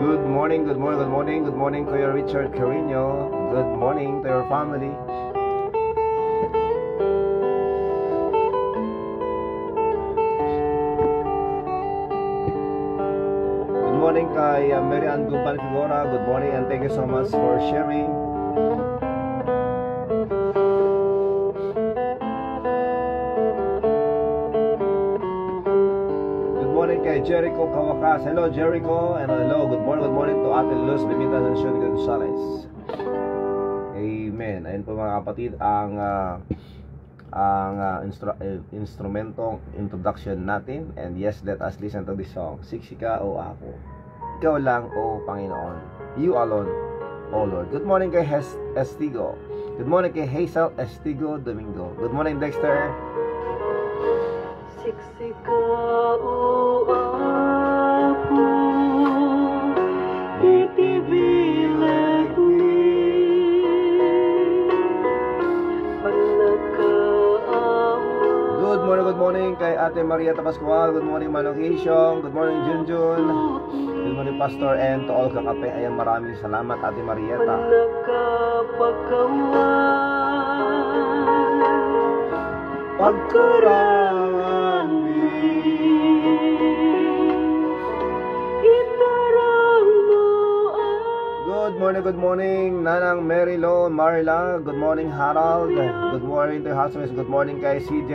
Good morning, good morning, good morning, good morning, Kuya Richard Carino. Good morning to your family. Good morning kay Mary Ann Gumban Figura. Good morning and thank you so much for sharing. Good morning kay Jericho Kawakas. Hello Jericho, and hello, good morning to Ate Luz Bimita Nansyon Gonzales. Amen. Ayun po mga kapatid ang instrumentong introduction natin. And yes, let us listen to this song. Siksika o ako, ikaw lang o Panginoon, you alone o Lord. Good morning kay Estigo. Good morning kay Hazel Estigo Domingo. Good morning Dexter. Siksika o ako, itibilag ni Good morning kay Ate Maria Pascual. Good morning Manong Isyong. Good morning Junjun. Good morning Pastor, and to all kakape. Ayan, maraming salamat Ate Marieta. Pagkurangan good morning Nanang Marilo Marla. Good morning Harold. Good morning to husbands. Good morning kay CJ.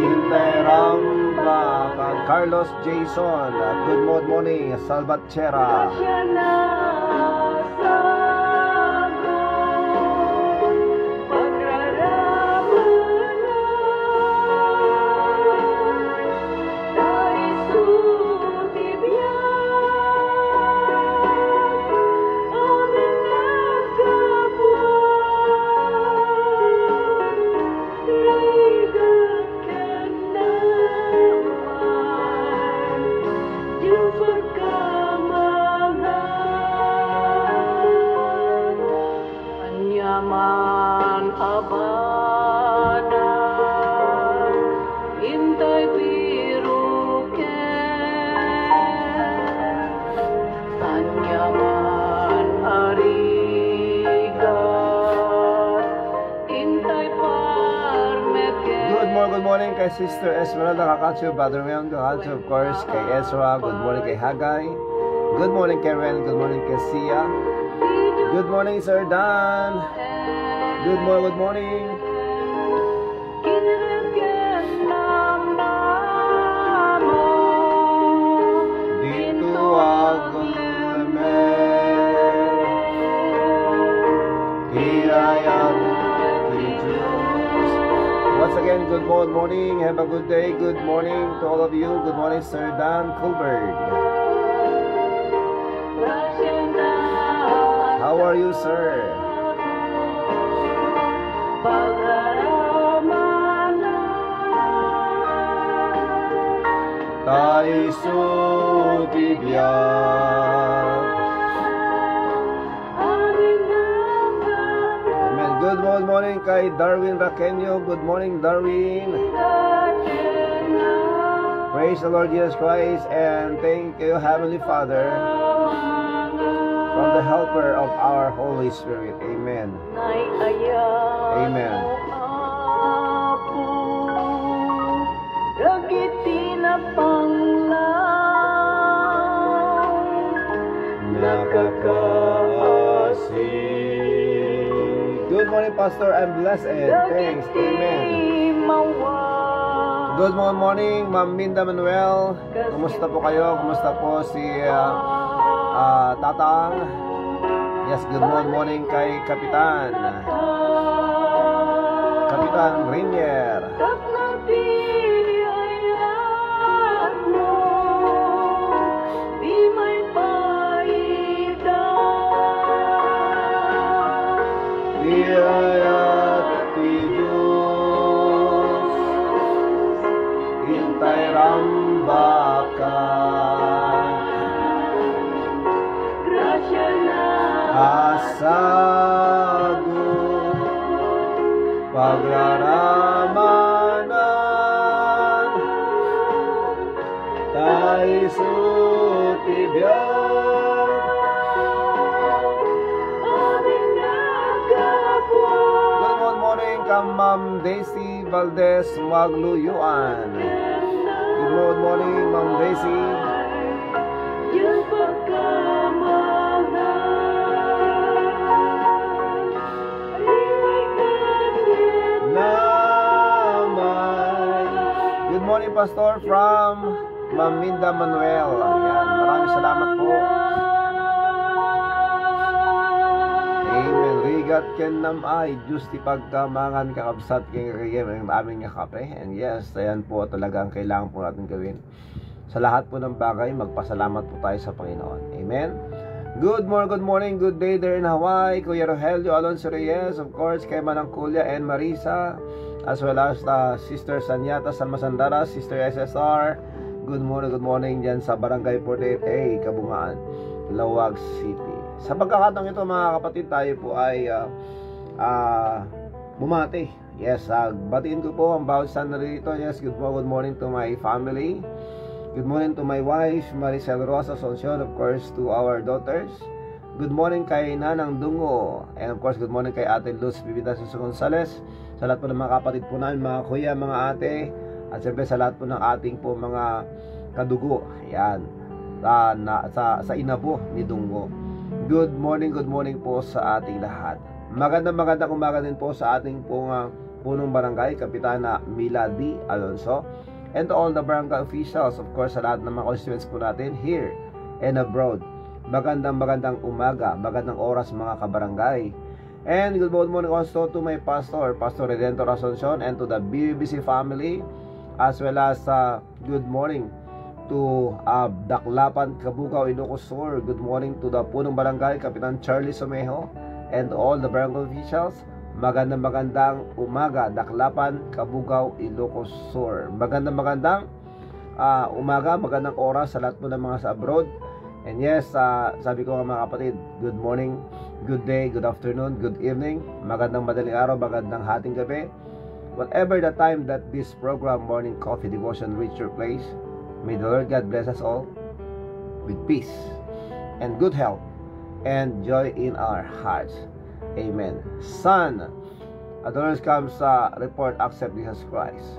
Interang Bakag. Carlos Jason. Good morning Salvatierra. Good morning kay Sister Esmeralda Kakatsu, Brother Leon Kakatsu, of course, kay Ezra. Good morning kay Hagay. Good morning kay Ren. Good morning kay Sia. Good morning Sir Dan. Good morning. Dito ako once again, good morning. Have a good day. Good morning to all of you. Good morning, Sir Dan Kulberg. How are you, sir? Taisu Tibiyag. Good morning kay Darwin Raquenyo. Good morning, Darwin. Praise the Lord Jesus Christ, and thank you, Heavenly Father, from the helper of our Holy Spirit. Amen. Amen. Good morning, Pastor. I'm blessed and thanks. Amen. Good morning, Ma'am Minda Manuel. Kumusta po kayo? Kumusta po si Tatang? Yes, good morning kay Kapitan Rainier. Ayat ti Diyos, hintay rambakan, grasya na asago, pagraramanan. Ma'am Daisy Valdez Magluyuan. Good morning, Ma'am Daisy. Yung pagkamahal Naman. Good morning, Pastor, from Ma'am Minda Manuel. Ayan, maraming salamat po. Amen. Rigat ken nam ay Diyos ti pagkamangan kakabsat ken kagayem ang aming kape. And yes, ayan po talaga ang kailangan po natin gawin. Sa lahat po ng bagay, magpasalamat po tayo sa Panginoon. Amen. Good morning, good day there in Hawaii. Kuya Rogelio Alonso Reyes, of course, kay Manang Kulia and Marisa, as well as Sister Sanyata San Masandara, Sister SSR. Good morning dyan sa Barangay 48A, Kabungaan, Lawag City. Sa pagkakataong ito, mga kapatid, tayo po ay bumati. Yes, batiin ko po ang bawat isa na rito. Yes, good morning to my family. Good morning to my wife, Maricel Rosa Asuncion, of course, to our daughters. Good morning kay Nanang Dungo. And of course, good morning kay Ate Luz Bibita Suso Gonzales. Sa lahat po ng mga kapatid po namin, mga kuya, mga ate. At siyempre sa lahat po ng ating po mga kadugo. Ayan. Sa inabo ni Dungo. Good morning po sa ating lahat. Magandang umaga din po sa ating punong barangay, Kapitana Mila D. Alonso. And to all the barangay officials, of course, sa lahat ng mga constituents po natin here and abroad. Magandang umaga, magandang oras mga kabarangay. And good morning also to my pastor, Pastor Redentor Asuncion, and to the BBC family, as well as good morning to Daklapan, Kabugao, Ilocos Sur. Good morning to the punong barangay, Kapitan Charlie Somejo, and to all the barangay officials. Magandang umaga, Daklapan, Kabugao, Ilocos Sur. Magandang umaga, magandang oras sa lahat po ng mga sa abroad. And yes, sabi ko mga kapatid, good morning, good day, good afternoon, good evening, magandang madaling araw, magandang hating gabi. Whatever the time that this program, Morning Coffee Devotion, reach your place, may the Lord God bless us all with peace and good health and joy in our hearts. Amen. Son, adorers comes report, accept Jesus Christ.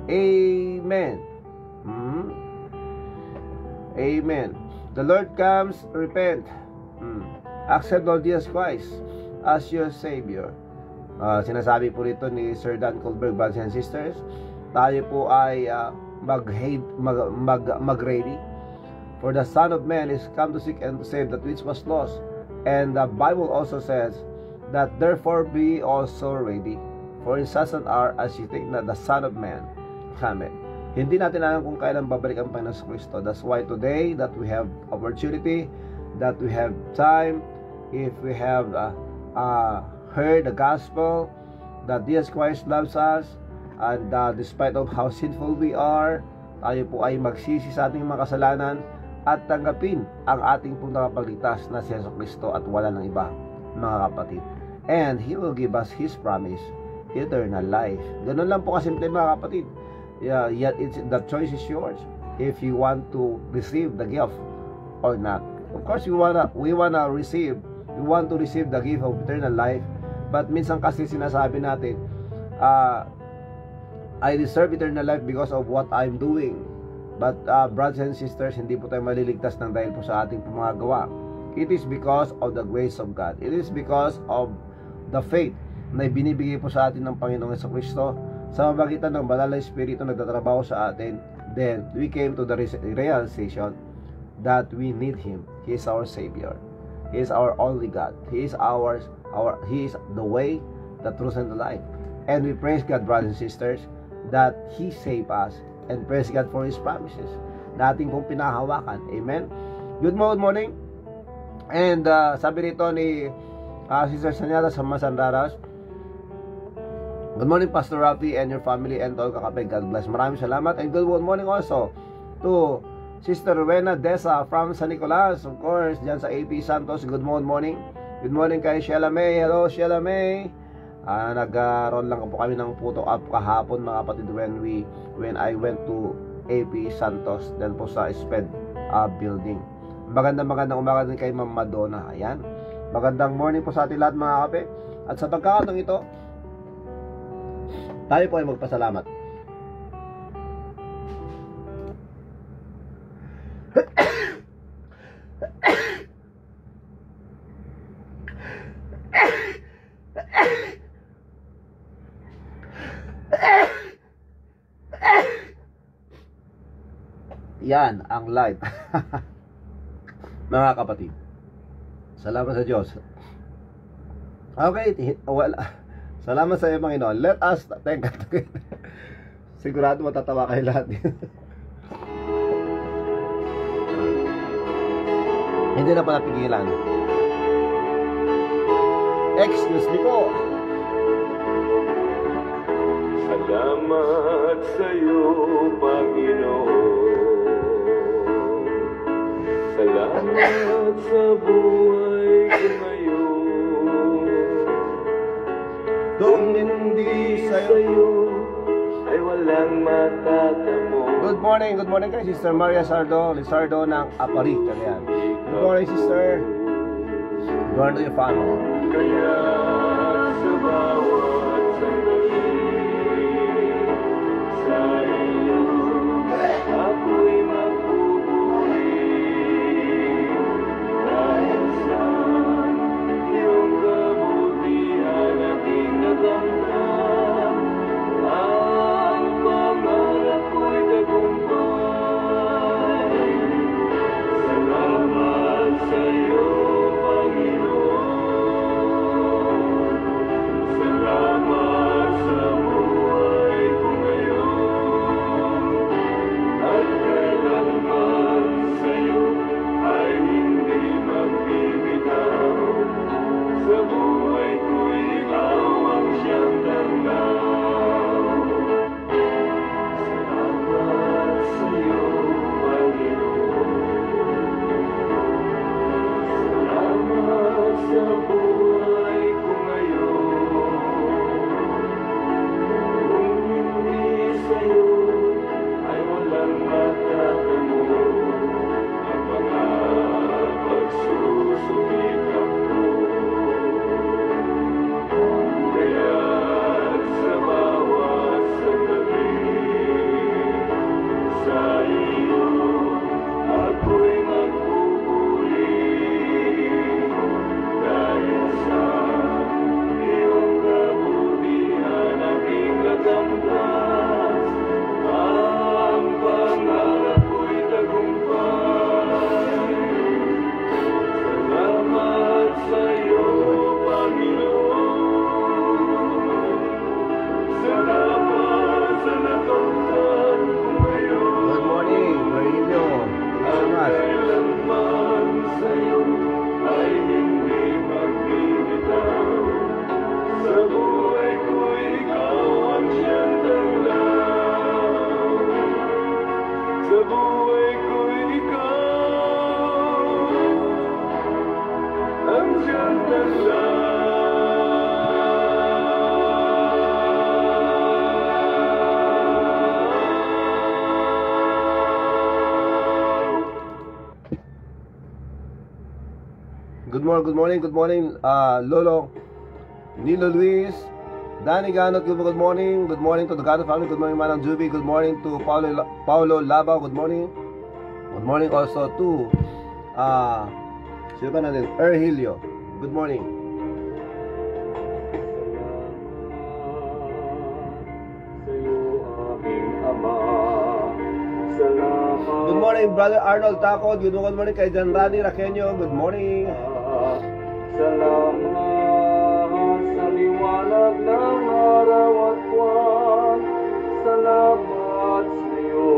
Amen. Amen. The Lord comes, repent. Accept Lord Jesus Christ as your Savior. Sinasabi po rito ni Sir Dan Colberg, brothers and sisters, tayo po ay mag-ready. For the Son of Man is come to seek and to save that which was lost. And the Bible also says that therefore be also ready, for in such an hour as you think that the Son of Man cometh. Hindi natin alam kung kailan babalik ang Panginoon Kristo. That's why today that we have opportunity, that we have time, if we have heard the gospel, that Jesus Christ loves us, and despite of how sinful we are, tayo po ay magsisi sa ating mga kasalanan at tanggapin ang ating pong nakapagligtas na si Jesus Kristo at wala ng iba, mga kapatid. And He will give us His promise, eternal life. Ganun lang po kasimple mga kapatid. Yet the choice is yours if you want to receive the gift or not. Of course, we want to receive the gift of eternal life. But minsan kasi sinasabi natin, I deserve eternal life because of what I'm doing. But brothers and sisters, hindi po tayo maliligtas ng dahil po sa ating mga gawa. It is because of the grace of God. It is because of the faith na binibigay po sa atin ng Panginoong Jesucristo sa mamagitan ng banal na Espiritu nagtatrabaho sa atin. Then we came to the realization that we need Him. He is our Savior. He is our only God. He is He is the way, the truth, and the life. And we praise God, brothers and sisters, that He saved us, and praise God for His promises na ating pong pinahawakan. Amen. Good morning. And sabi rito ni Sister Sanyata sa Masandaras, good morning Pastor Rafi and your family and all kakapay. God bless. Maraming salamat. And good morning also to Sister Rowena Desa from San Nicolas, of course, dyan sa AP Santos. Good morning. Good morning kay Sheila May. Hello Sheila May. Nagkaroon lang po kami ng photo up kahapon mga kapatid when I went to AP Santos then po sa SPED building. Magandang umaga din kay Ma'am Madonna. Ayan. Magandang morning po sa ating lahat mga kape. At sa pagkakataong ito, Tayo po ay magpasalamat. Yan ang light. Mga kapatid, salamat sa Diyos. Okay, well, salamat sa iyo, Panginoon. Let us thank God. Sigurado matatawa kayo lahat. Hindi na pala pigilan. Excuse me po. Salamat sa iyo, Panginoon. Salamat sa buhay ko ngayon. Kung hindi sa'yo ay walang matatamo. Good morning kay Sister Maria Lizardo ng Apari, Cagayan. Good morning, sister. Good morning to your family. Kaya sa bawat sandali sa iyo ako'y magpupuri dahil sa iyong kabutihan aking nakamtan. Ang pangarap ko'y tagumpay. Salamat sa iyo, Panginoon. Salamat sa buhay ko ngayon. At kailanman sa iyo ay hindi magbibitaw. Sa buhay ko ikaw ang siyang tanglaw. Salamat sa iyo, Panginoon. Salamat sa buhay ko ngayon. Kung hindi sa iyo ay walang matatamo ang mga pagsusumikap ko. Kaya't sa bawat sandali sa iyo ako'y magpupuri dahil sa iyong kabutihan aking nakamtan. Ang pangarap ko'y tagumpay. Salamat sa iyo, Panginoon. Salamat sa nakamtan ko ngayon. Good morning, Marilio. Ang Salamat. kailanman sa iyo ay hindi magbibitaw. Sa buhay ko ikaw ang siyang tanglaw. Sa buhay ko ikaw ang siyang tanglaw. Good morning, Lolo Nilo Luis, Danny Ganot, good morning to the Ganot family, good morning Manang Juby, good morning to Paulo Labao, good morning also to sino ba natin, Erhilio, good morning. Good morning Brother Arnold Taco, good morning kay Jan Rani Raqueño, good morning. Salamat sa liwanag ng araw at buwan. Salamat sa iyo,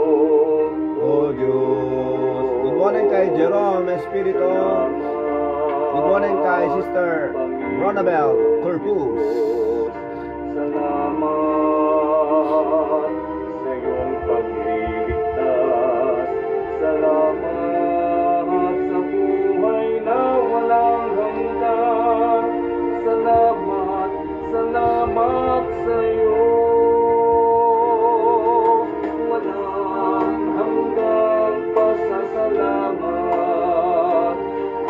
Oh Diyos. Good morning kay Jerome Espirito. Good morning kay Sister Ronabel Corpus. Salamat sa iyong pagliligtas. Salamat sa buhay na walang hanggan. Salamat sa iyo. Walang hanggang pasasalamat.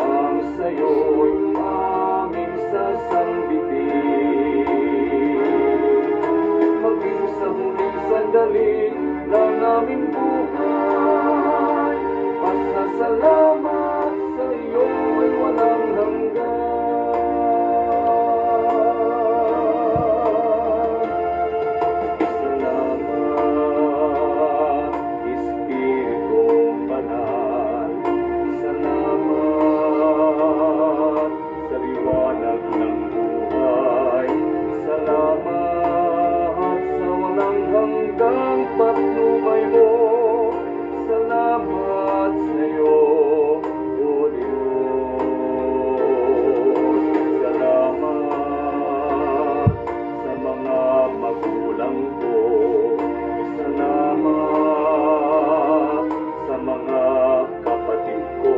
Ang sa iyo'y aming sasambitin. Maging sandali ng aming buhay. Pasasalamat sa iyo'y walang hanggan. Salamat, Espiritu Banal. Salamat sa liwanag ng buhay. Salamat sa walang hanggang patnubay mo. Salamat sa iyo, O Diyos. Salamat sa mga magulang ko. Salamat sa mga kapatid ko.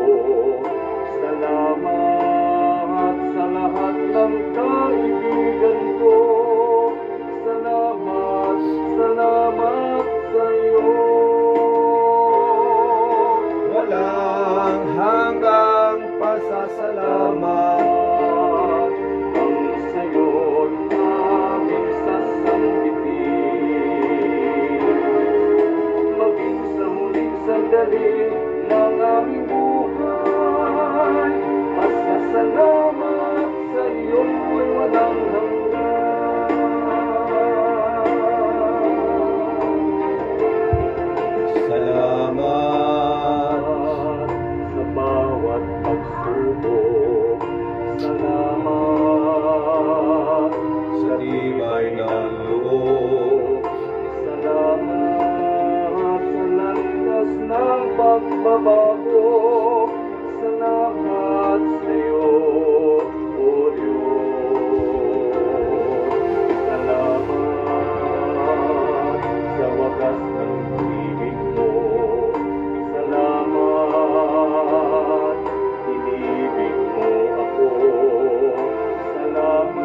Salamat sa lahat ng kaibigan ko. Salamat, salamat sa iyo. Walang hanggang pasasalamat Ang sa'yo'y aming sasanggitin. Maging sa huling sandali ng aming buhay. Pasasalamat sa iyo'y walang hanggan. Salamat Sa bawat pagsubok. Salamat sa tibay ng loob. Salamat sa landas ng pagbabago. Salamat sa iyo, O Diyos. Salamat sa wakas ng ibig mo. Salamat, inibig mo ako. Salamat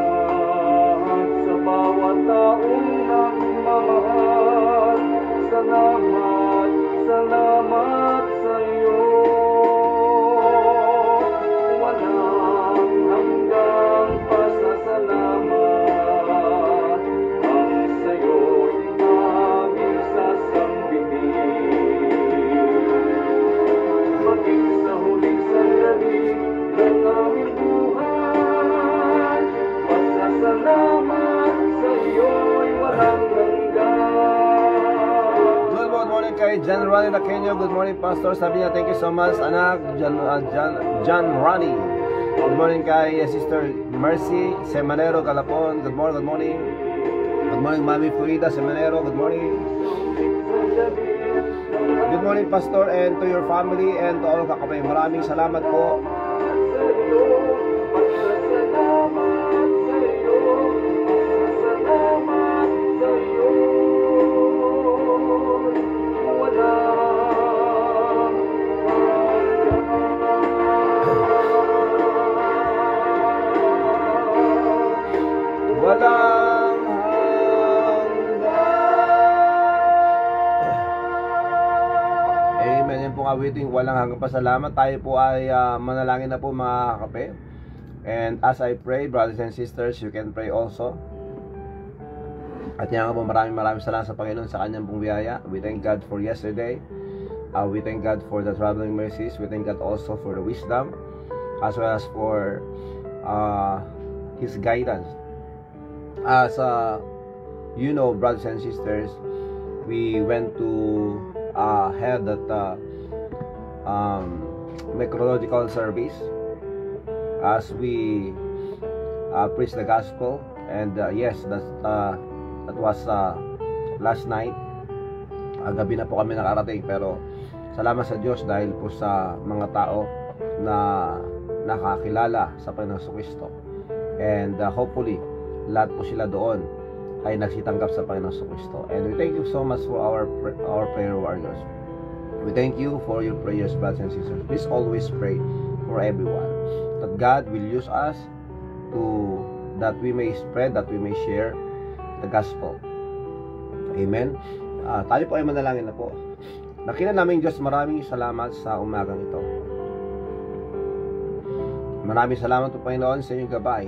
sa bawat taong nagmamahal. Salamat, salamat sa iyo. Walang hanggang pasasalamat. Ang sa'yo'y aming sasanggitin. Maging sa huling sandali ng aming buhay. Pasasalamat sa iyo'y walang hanggan. Good morning kay John Ronnie Laqueño. Good morning, Pastor. Sabi niya, thank you so much, anak. John Ronnie. Good morning kay Sister Mercy Semanero Calapon. Good morning, good morning. Good morning, Mami Fuida Semanero. Good morning. Good morning, Pastor, and to your family and to all kakapay. Maraming salamat po. Walang hanggan. Amen. Yan pong awiting walang hanggang pasalamat. Tayo po ay manalangin na po, mga kakape. And as I pray, brothers and sisters, you can pray also. At yan nga po, maraming salamat sa Panginoon sa kanyang pong biyaya. We thank God for yesterday. We thank God for the traveling mercies. We thank God also for the wisdom, as well as for His guidance. As you know, brothers and sisters, we went to have that meteorological service as we preach the gospel. And yes, that was last night. Gabi na po kami nakarating, pero salamat sa Diyos dahil po sa mga tao na nakakilala sa Panginoong Kristo. And hopefully lahat po sila doon ay nagsitanggap sa Panginoong Kristo. And we thank you so much for our prayer warriors. We thank you for your prayers, brothers and sisters. Please always pray for everyone, that God will use us that we may spread, that we may share the gospel. Amen. Tayo po ay manalangin na po. Dakila namin Diyos, maraming salamat sa umagang ito. Maraming salamat po, Panginoon, sa inyong gabay.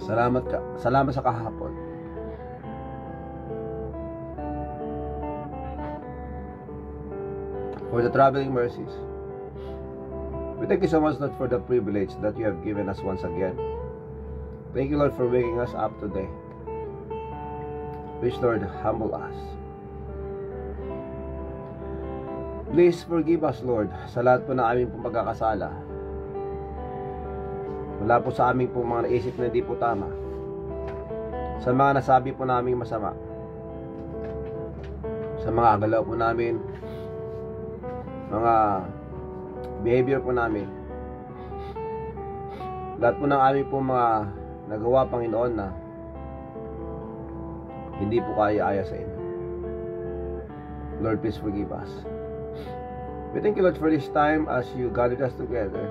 Salamat sa kahapon. for the traveling mercies. We thank you so much, Lord, for the privilege that you have given us once again. Thank you, Lord, for waking us up today. Please, Lord, humble us. Please forgive us, Lord, sa lahat po na aming pong pagkakasala. Wala po sa aming pong mga naisip na hindi po tama. Sa mga nasabi po naming masama. Sa mga galaw po namin, mga behavior po namin. Lahat po ng aming po mga nagawa, Panginoon, na hindi po kaya-aya sa inyo. Lord, please forgive us. We thank you, Lord, for this time as you gathered us together.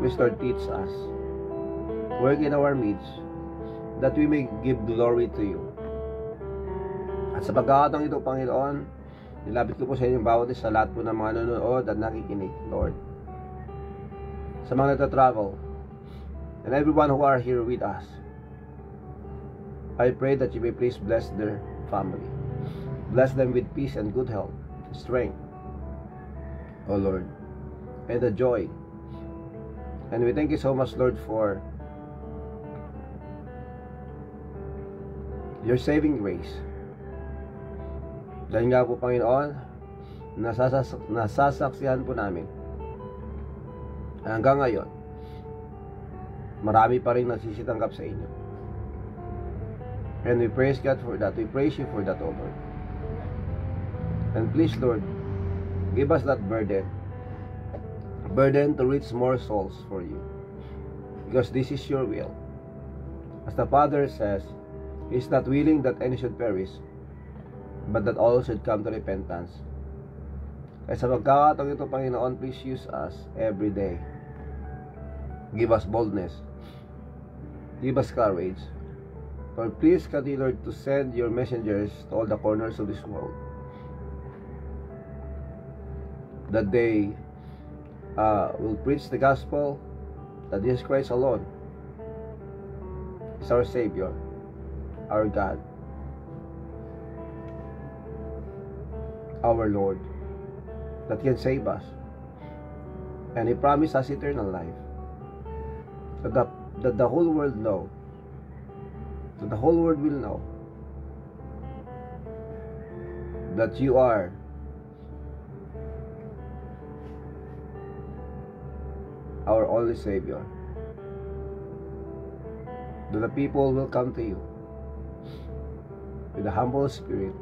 Please, Lord, teach us. Work in our midst that we may give glory to you. At sa pagkakataong ito, Panginoon, nilapit ko po sa inyong bawat isa, lahat po ng mga nanonood at nakikinig, Lord. Sa mga nagtatravel, and everyone who are here with us, I pray that you may please bless their family. Bless them with peace and good health, strength, O Lord, and the joy. And we thank you so much, Lord, for your saving grace. Dahil nga po, Panginoon, nasasaksihan po namin hanggang ngayon, marami pa rin nagsisitanggap sa inyo. And we praise God for that. We praise you for that, O Lord. And please, Lord, give us that burden to reach more souls for you, because this is your will. As the Father says, He is not willing that any should perish, but that all should come to repentance. Kaya sa pagkakataong ito, Panginoon, please use us every day. Give us boldness. Give us courage. Lord, please continue, Lord, to send your messengers to all the corners of this world, that they will preach the gospel, that Jesus Christ alone is our Savior, our God, our Lord, that can save us. And He promised us eternal life, that the whole world know, that the whole world will know that you are our only Savior, that the people will come to you with a humble spirit,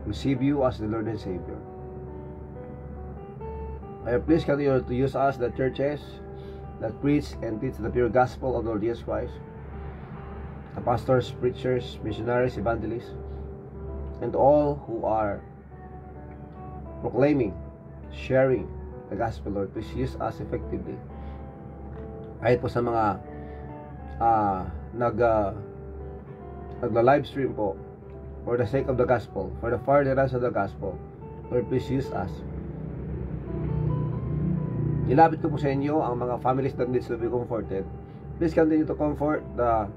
receive you as the Lord and Savior. Please continue to use us, the churches that preach and teach the pure gospel of Lord Jesus Christ, the pastors, preachers, missionaries, evangelists, and all who are proclaiming, sharing the gospel, Lord. Please use us effectively. Kahit po sa mga nagla-live stream po, for the sake of the gospel, for the furtherance of the gospel, Lord, please use us. Nilapit ko po sa inyo ang mga families that needs to be comforted. Please continue to comfort the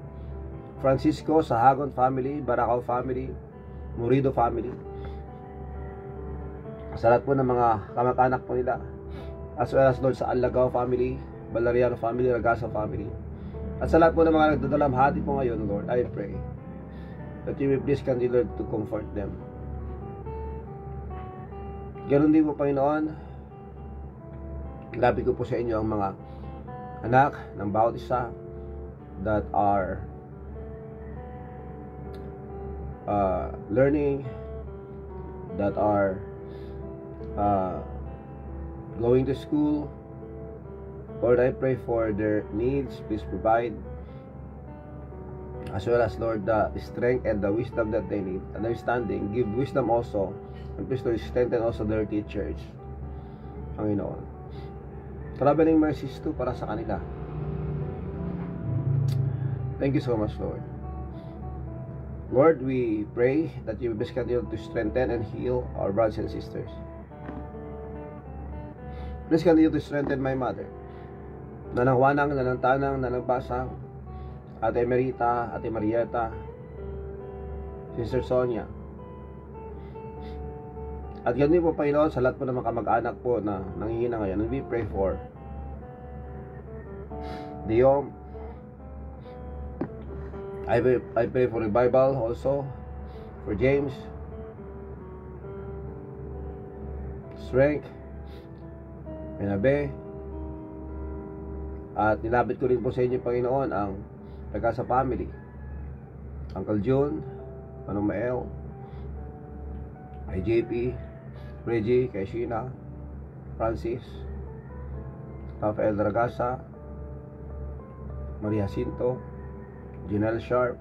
Francisco Sahagon family, Baracao family, Murido family, sa lahat po ng mga kamag-anak po nila, as well as, Lord, sa Alagao family, Valeriano family, Ragasa family, at sa lahat po ng mga nagdadalamhati po ngayon, Lord, I pray that you will please continue, Lord, to comfort them. Ganon din po, Panginoon, lapit ko po sa inyo ang mga anak ng bawat isa that are learning, that are going to school. Lord, I pray for their needs. Please provide, as well as, Lord, the strength and the wisdom that they need, understanding. Give wisdom also, and please, Lord, strengthen also their teachers, Panginoon. Traveling mercies too para sa kanila. Thank you so much, Lord. Lord, we pray that you will continue to strengthen and heal our brothers and sisters. Please continue to strengthen my mother, Nanang Wanang, Nanang Tanang, Nanang Basang, Ate Emerita, Ate Marieta, Sister Sonia, At ganun po, Panginoon, sa lahat po ng mga kamag-anak po na nanghihina ngayon, and we pray for Diom. I pray for revival also for James, strength, Pinabe. At nilapit ko rin po sa inyo, Panginoon, ang Pagkasa family, Uncle June, Manong Mael, kay JP, Reggie, kay Sheena, Francis, Rafael Dragasa, Maria Jacinto, Janelle Sharp,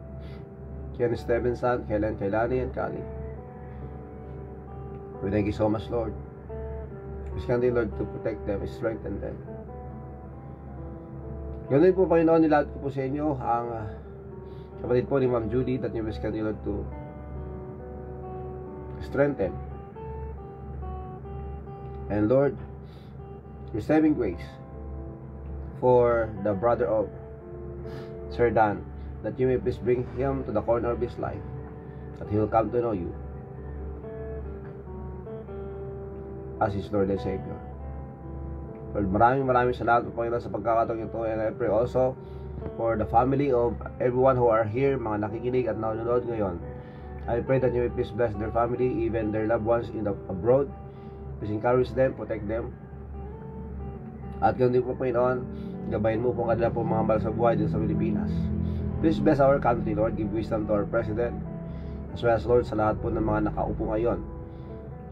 Ken Stevenson, Helen Kailani, and Kali. We thank you so much, Lord. We continue, Lord, to protect them, strengthen them. Ganun po, Panginoon, nilahat ko po sa inyo ang kapatid po ni Ma'am Judy, that you will continue, Lord, to strengthen. And Lord, your saving grace for the brother of Sir Dan, that you may please bring him to the corner of his life, that he will come to know you as his Lord and Savior. Lord, maraming salamat po, Panginoon, sa pagkakataong ito. And I pray also for the family of everyone who are here, mga nakikinig at nanonood ngayon. I pray that you may please bless their family, even their loved ones in the abroad. Please encourage them, protect them. At ganun din po, Panginoon, gabayin mo po kanila po mga mahal sa buhay dito sa Pilipinas. Please bless our country, Lord. Give wisdom to our President, as well as, Lord, sa lahat po ng mga nakaupo ngayon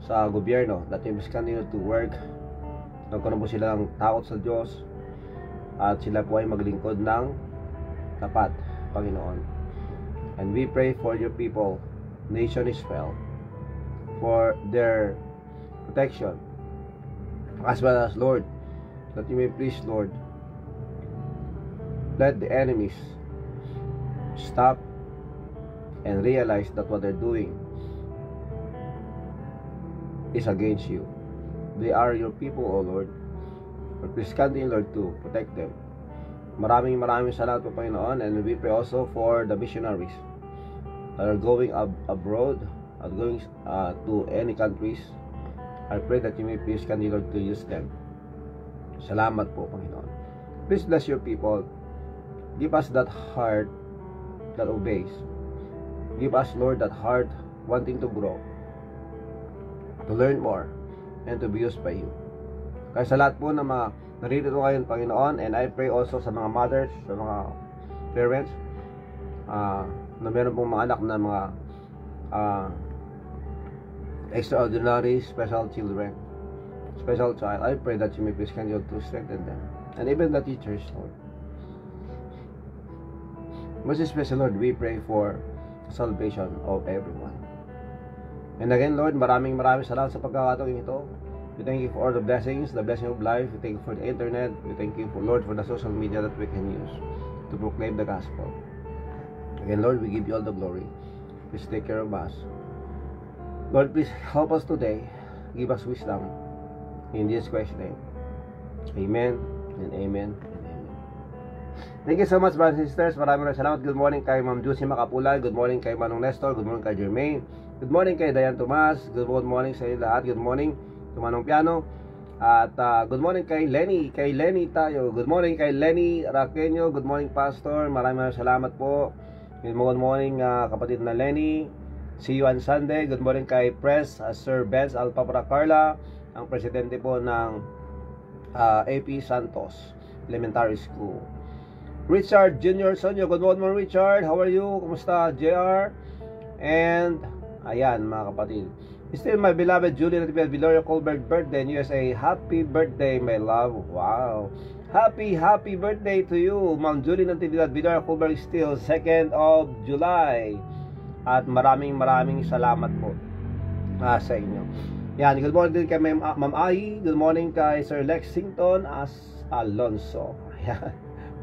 sa gobyerno, that you must continue to work. Nagkaroon po sila ng takot sa Diyos, at sila po ay maglingkod ng tapat, Panginoon. And we pray for your people, nation Israel, for their protection, as well as, Lord, that you may please, Lord, let the enemies stop and realize that what they're doing is against you. They are your people, O Lord. But please continue, Lord, to protect them. Maraming salamat po, Panginoon. And we pray also for the missionaries that are going abroad, and going to any countries. I pray that you may please continue, Lord, to use them. Salamat po, Panginoon. Please bless your people. Give us that heart that obeys. Give us, Lord, that heart wanting to grow, to learn more, and to be used by you. Kaya sa lahat po na mga narito ngayon, Panginoon, and I pray also sa mga mothers, sa mga parents, na meron pong mga anak na mga extraordinary special children, special child. I pray that you may please continue to strengthen them, and even the teachers, Lord. Most especially, Lord, we pray for salvation of everyone. And again, Lord, maraming salamat sa pagkakataong ito. We thank you for all the blessings, the blessing of life. We thank you for the internet. We thank you, for Lord, for the social media that we can use to proclaim the gospel. Again, Lord, we give you all the glory. Please take care of us. Lord, please help us today. Give us wisdom. In Jesus Christ's name. Amen and amen and amen. Thank you so much, brothers and sisters. Maraming salamat. Good morning kay Ma'am Juicy Makapulay. Good morning kay Manong Nestor. Good morning kay Jermaine. Good morning kay Dayan Tomas. Good morning sa inyo lahat. Good morning to Manong Piano. At good morning kay Lenny. Kay Lenny tayo. Good morning kay Lenny Raqueño. Good morning, Pastor. Maraming salamat po. Good morning kapatid na Lenny. See you on Sunday. Good morning kay Press Sir Benz Alpapra Carla, ang presidente po ng AP Santos Elementary School. Richard Junior Sonyo. Good morning, Richard. How are you? Kumusta, JR? And ayan, mga kapatid, still my beloved Julie Natividad Viloria Colbert birthday in USA. Happy birthday, my love. Wow. Happy birthday to you, Ma'am Julie Natividad Viloria Colbert. Still 2nd of July. At maraming salamat po sa inyo. Yan, good morning din kay Ma'am Ai. Good morning kay Sir Lexington Alonso. Ayan,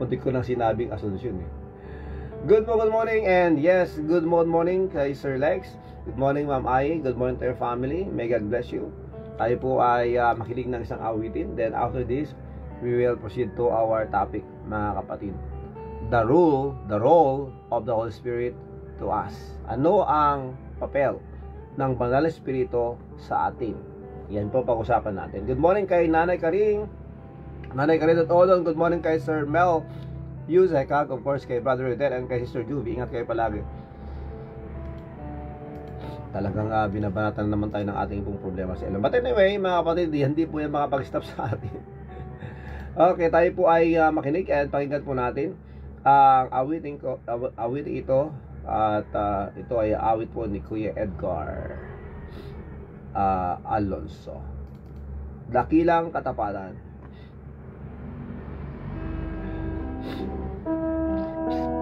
puntik ko nang sinabing Asuncion eh. Good morning, and yes, good morning kay Sir Lex. Good morning, Ma'am Ai. Good morning to your family. May God bless you. Tayo po ay makinig ng isang awitin. Then after this, we will proceed to our topic, mga kapatid. The role of the Holy Spirit to us. Ano ang papel ng Banal na Espiritu sa atin. Yan po pag-usapan natin. Good morning kay Nanay Karing. Nanay Karing at Odon. Good morning kay Sir Mel Yuzekag. Of course kay Brother Rodel and kay Sister Juvie. Ingat kayo palagi. Talagang binabanatan naman tayo ng ating pong problema sa ilong. But anyway, mga kapatid, hindi po yan makapag-stop sa atin. Okay, tayo po ay makinig at pakinggan po natin ang awiting ito. At ito ay awit po ni Kuya Edgar Alonso. Dakilang Katapatan.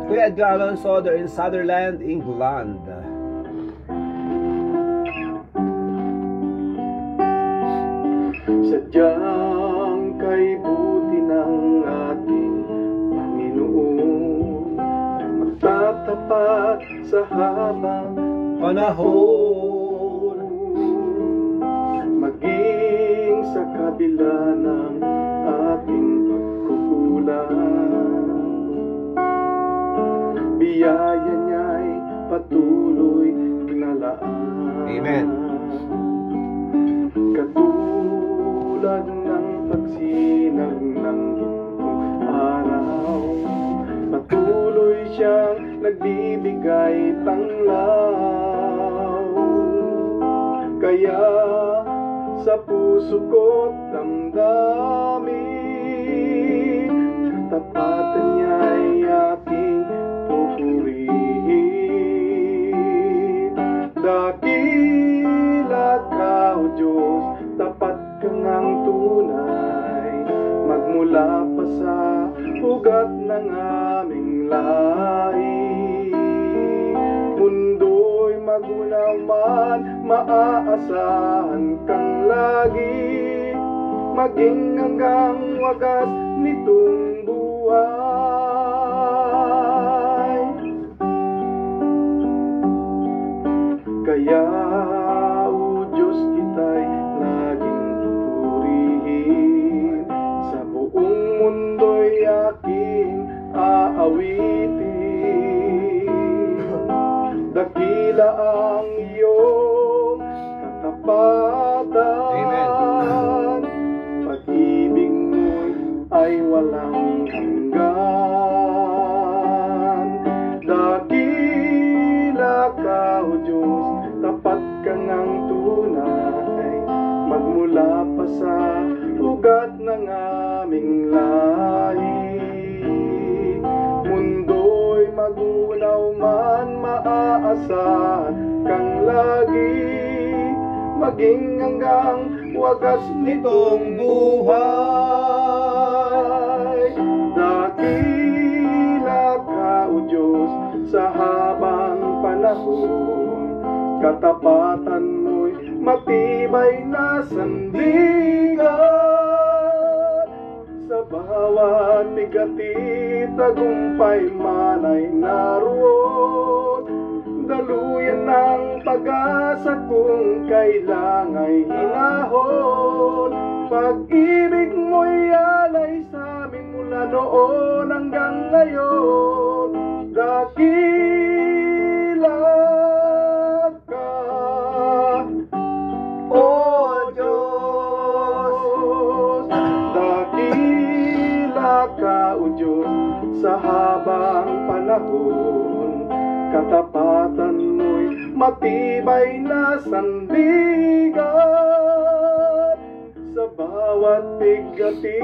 Kuya Edgar Alonso, they're in Sutherland, England. Sadyang kay buti ng ating Panginoon, magtatapat sa habang Panahon, maging sa kabila ng ating pagkukulang. Biyaya niya'y patuloy na laan. Amen. Katulad ng pagsinag ng gintong araw, patuloy siyang nagbibigay tanglaw. Kaya sa puso ko't damdamin, katapatan niya'y aking pupurihin. Dakila ka, O Diyos, tapat ka ngang tunay, magmula pa sa ugat ng aming lahi. Mundo'y magunaw man, maaasahan kang lagi, maging hanggang wagas nitong buhay. Kaya, O Diyos, kita'y laging purihin, sa buong mundo'y aking aawitin. Dakila ang iyong katapatan. Amen. Pag-ibig mo'y ay walang hanggan. Dakila ka, O Diyos, tapat ka ngang tunay, magmula pa sa ugat ng aming lahi. Mundo'y magunaw man, maaasahan kang lagi, maging hanggang wagas nitong buhay. Dakila ka, O Diyos, sa habang panahon, katapatan mo'y matibay na sandigan. Sa bawat bigati, tagumpay man ay naroon, daluyan ng pag-asa kung kailang ay hinahon. Pag-ibig mo'y alay sa amin mula noon hanggang ngayon. Dakila ka, O Diyos. Dakila ka, O Diyos, sa habang panahon, katapatan mo'y matibay na sandigan. Sa bawat bigati,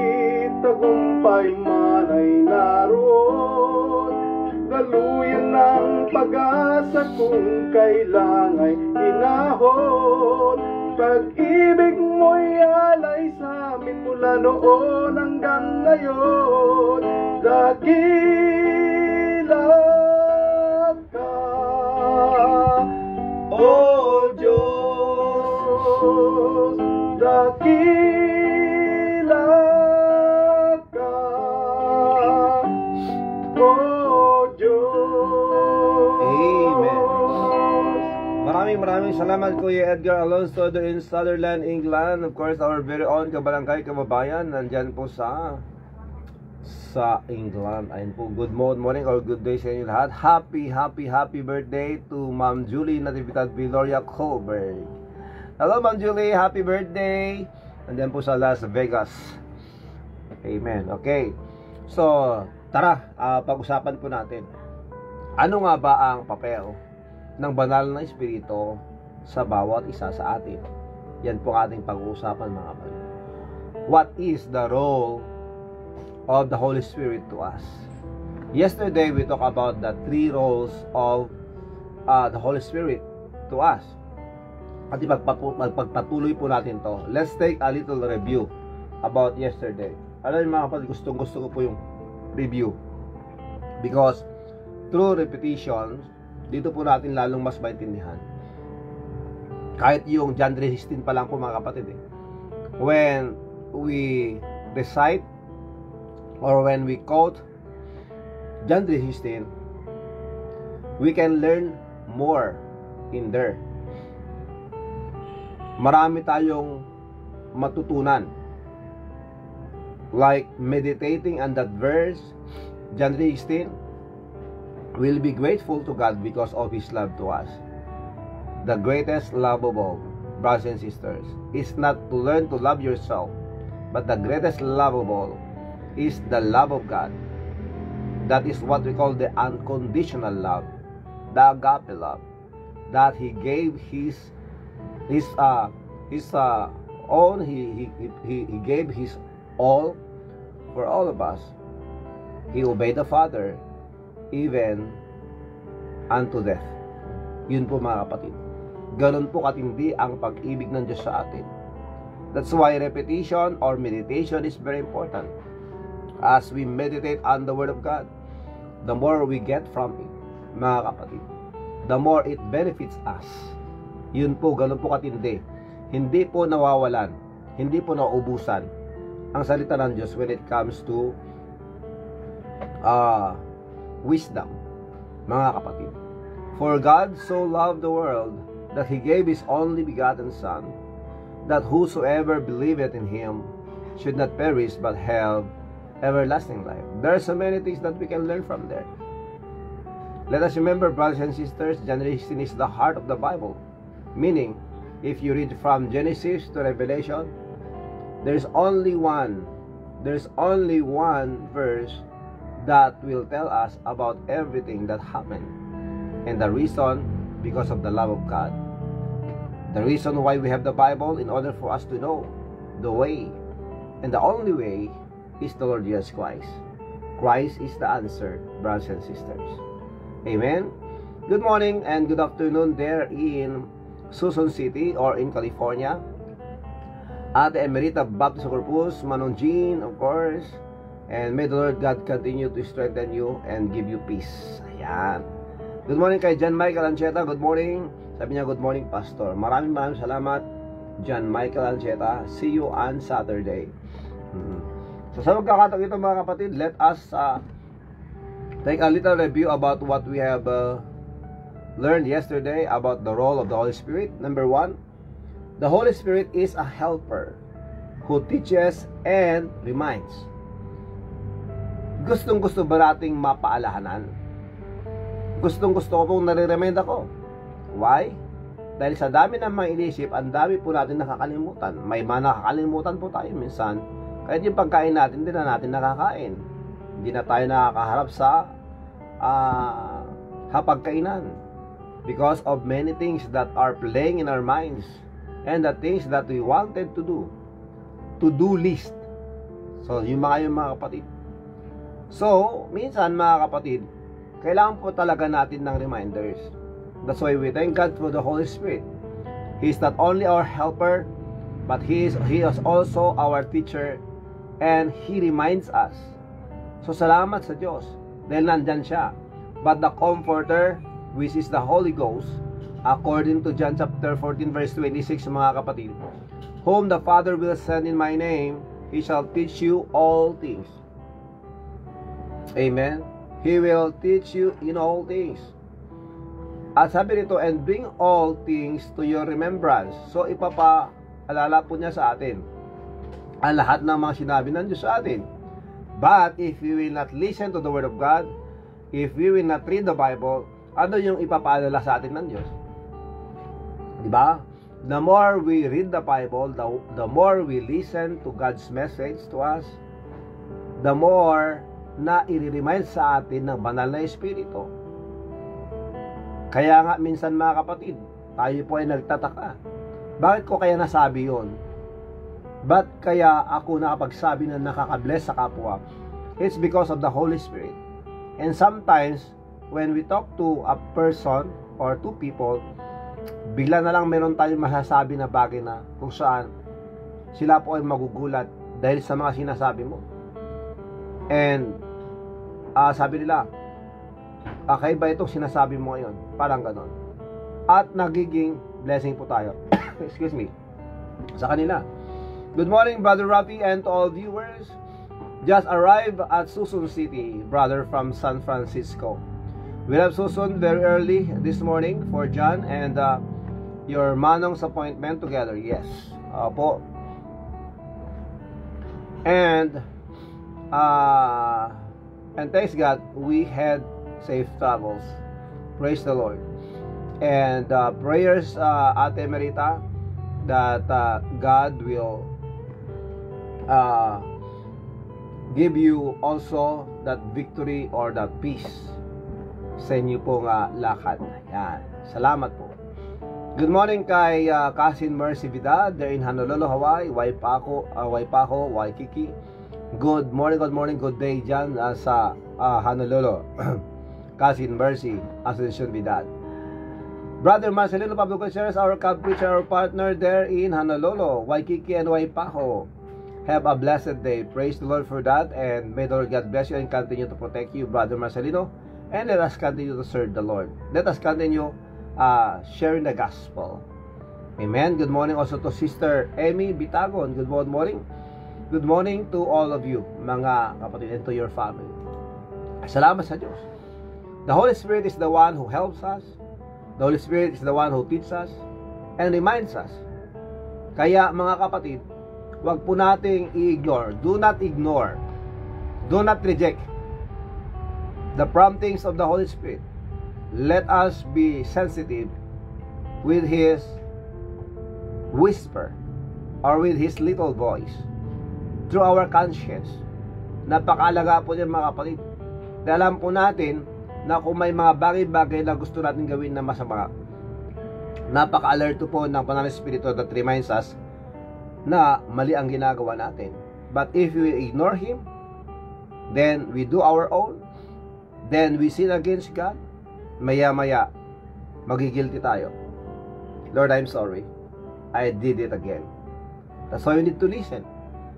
tagumpay man ay naroon, daluyan ng pag-asa kung kailang ay hinahon. Pag-ibig mo'y alay sa amin mula noon hanggang ngayon. Dakila ka, O Diyos. Dakila ka, O Diyos. Amen. Maraming salamat Kuya Edgar Alonso there in Sutherland, England. Of course, our very own kabarangay kababayan nandyan po sa sa England. Ayun po, good morning or good day sa inyo lahat. Happy birthday to Ma'am Julie Natividad Viloria Colberg. Hello Ma'am Julie, happy birthday. Andiyan po sa Las Vegas. Amen. Okay. So, tara, pag-usapan po natin. Ano nga ba ang papel ng banal na espiritu sa bawat isa sa atin? Yan po ating pag-uusapan mga kapatid. What is the role of the Holy Spirit to us? Yesterday we talked about the three roles of the Holy Spirit to us. At pagpatuloy po natin to. Let's take a little review about yesterday. Alam niyo mga kapatid, gusto ko po yung review. Because through repetition, dito po natin lalong mas maintindihan. Kahit yung John 3:16 pa lang po mga kapatid when we recite or when we quote John 3:16, we can learn more in there. Marami tayong matutunan. Like meditating on that verse, John 3:16, we'll be grateful to God because of His love to us. The greatest love of all, brothers and sisters, is not to learn to love yourself, but the greatest love of all is the love of God. That is what we call the unconditional love, the agape love, that He gave His own. He gave His all for all of us. He obeyed the Father even unto death. Yun po mga kapatid. Ganon po katindi ang pag-ibig ng Diyos sa atin. That's why repetition or meditation is very important. As we meditate on the Word of God, the more we get from it, mga kapatid, the more it benefits us. Yun po, ganon po katindi. Hindi po nawawalan, hindi po nauubusan ang salita ng Diyos when it comes to wisdom, mga kapatid. For God so loved the world that He gave His only begotten Son, that whosoever believeth in Him should not perish but have everlasting life. There are so many things that we can learn from there. Let us remember, brothers and sisters, John 3:16 is the heart of the Bible. Meaning, if you read from Genesis to Revelation, there's only one verse that will tell us about everything that happened. And the reason, because of the love of God. The reason why we have the Bible, in order for us to know the way. And the only way is the Lord Jesus Christ. Christ is the answer, brothers and sisters. Amen? Good morning and good afternoon there in Susan City or in California. At the Emerita Baptist Corpus, Manon Jean, of course. And may the Lord God continue to strengthen you and give you peace. Ayan. Good morning kay John Michael Ancheta. Good morning. Sabi niya, good morning, Pastor. Maraming salamat, John Michael Ancheta. See you on Saturday. So sa magkakataon ito mga kapatid, let us take a little review about what we have learned yesterday about the role of the Holy Spirit. Number 1, the Holy Spirit is a helper who teaches and reminds. Gustong-gusto ba nating mapaalahanan? Gustong-gusto ko pong nare-remind ako. Why? Dahil sa dami ng mga inisip, ang dami po natin nakakalimutan. May mga nakakalimutan po tayo minsan. Kahit yung pagkain natin, hindi na natin nakakain. Hindi na tayo nakakaharap sa hapagkainan. Because of many things that are playing in our minds. And the things that we wanted to do. To-do list. So, yung mga kapatid. So, minsan mga kapatid, kailangan po talaga natin ng reminders. That's why we thank God for the Holy Spirit. He is not only our helper, but He is also our teacher, and He reminds us. So salamat sa Diyos dahil nandyan siya. But the Comforter, which is the Holy Ghost, according to John chapter 14 verse 26, mga kapatid, whom the Father will send in my name, He shall teach you all things. Amen. He will teach you in all things. At sabi nito, and bring all things to your remembrance. So ipapaalala po niya sa atin ang lahat ng mga sinabi ng Diyos sa atin. But if we will not listen to the Word of God, if we will not read the Bible, ano yung ipapaalala sa atin ng Diyos? Diba? The more we read the Bible, the more we listen to God's message to us, the more na i-remind sa atin ng banal na Espiritu. Kaya nga minsan mga kapatid, tayo po ay nagtataka. Bakit ko kaya nasabi yon? Ba't kaya ako nakapagsabi na nakakabless sa kapwa? It's because of the Holy Spirit. And sometimes, when we talk to a person or two people, bigla na lang meron tayong masasabi na bagay na kung saan sila po ay magugulat dahil sa mga sinasabi mo. And sabi nila, okay ba itong sinasabi mo ngayon? Parang ganon. At nagiging blessing po tayo. Excuse me. Sa kanila. Good morning, Brother Rafi, and to all viewers. Just arrived at Susun City, brother from San Francisco. We left Susun very early this morning for John and your Manong's appointment together. Yes. Po. And thanks God, we had safe travels. Praise the Lord. And prayers, Ate Merita, that God will give you also that victory or that peace sa inyo pong lakad. Yan. Salamat po. Good morning kay Cousin Mercy Vidal there in Honolulu, Hawaii. Waipaho, Waikiki. Good morning, good day dyan sa Honolulu. Cousin Mercy, Ascension Vidal. Brother Marcelino Pablo Gutierrez, our camp preacher, our partner there in Honolulu, Waikiki and Waipaho. Have a blessed day. Praise the Lord for that, and may the Lord God bless you and continue to protect you, Brother Marcelino. And let us continue to serve the Lord. Let us continue sharing the gospel. Amen. Good morning also to Sister Amy Bitagon. Good morning. Good morning to all of you, mga kapatid, and to your family. Salamat sa Diyos. The Holy Spirit is the one who helps us. The Holy Spirit is the one who teaches us and reminds us. Kaya mga kapatid, wag po nating i-ignore. Do not ignore. Do not reject the promptings of the Holy Spirit. Let us be sensitive with His whisper or with His little voice through our conscience. Napakalaga po yan mga kapatid. Dahil alam po natin na kung may mga bagay-bagay na gusto natin gawin na masama, napaka-alerto po ng Banal na Espiritu that reminds us na mali ang ginagawa natin. But if we ignore Him, then we do our own, then we sin against God, maya-maya magigilty tayo. Lord, I'm sorry, I did it again. That's why we need to listen,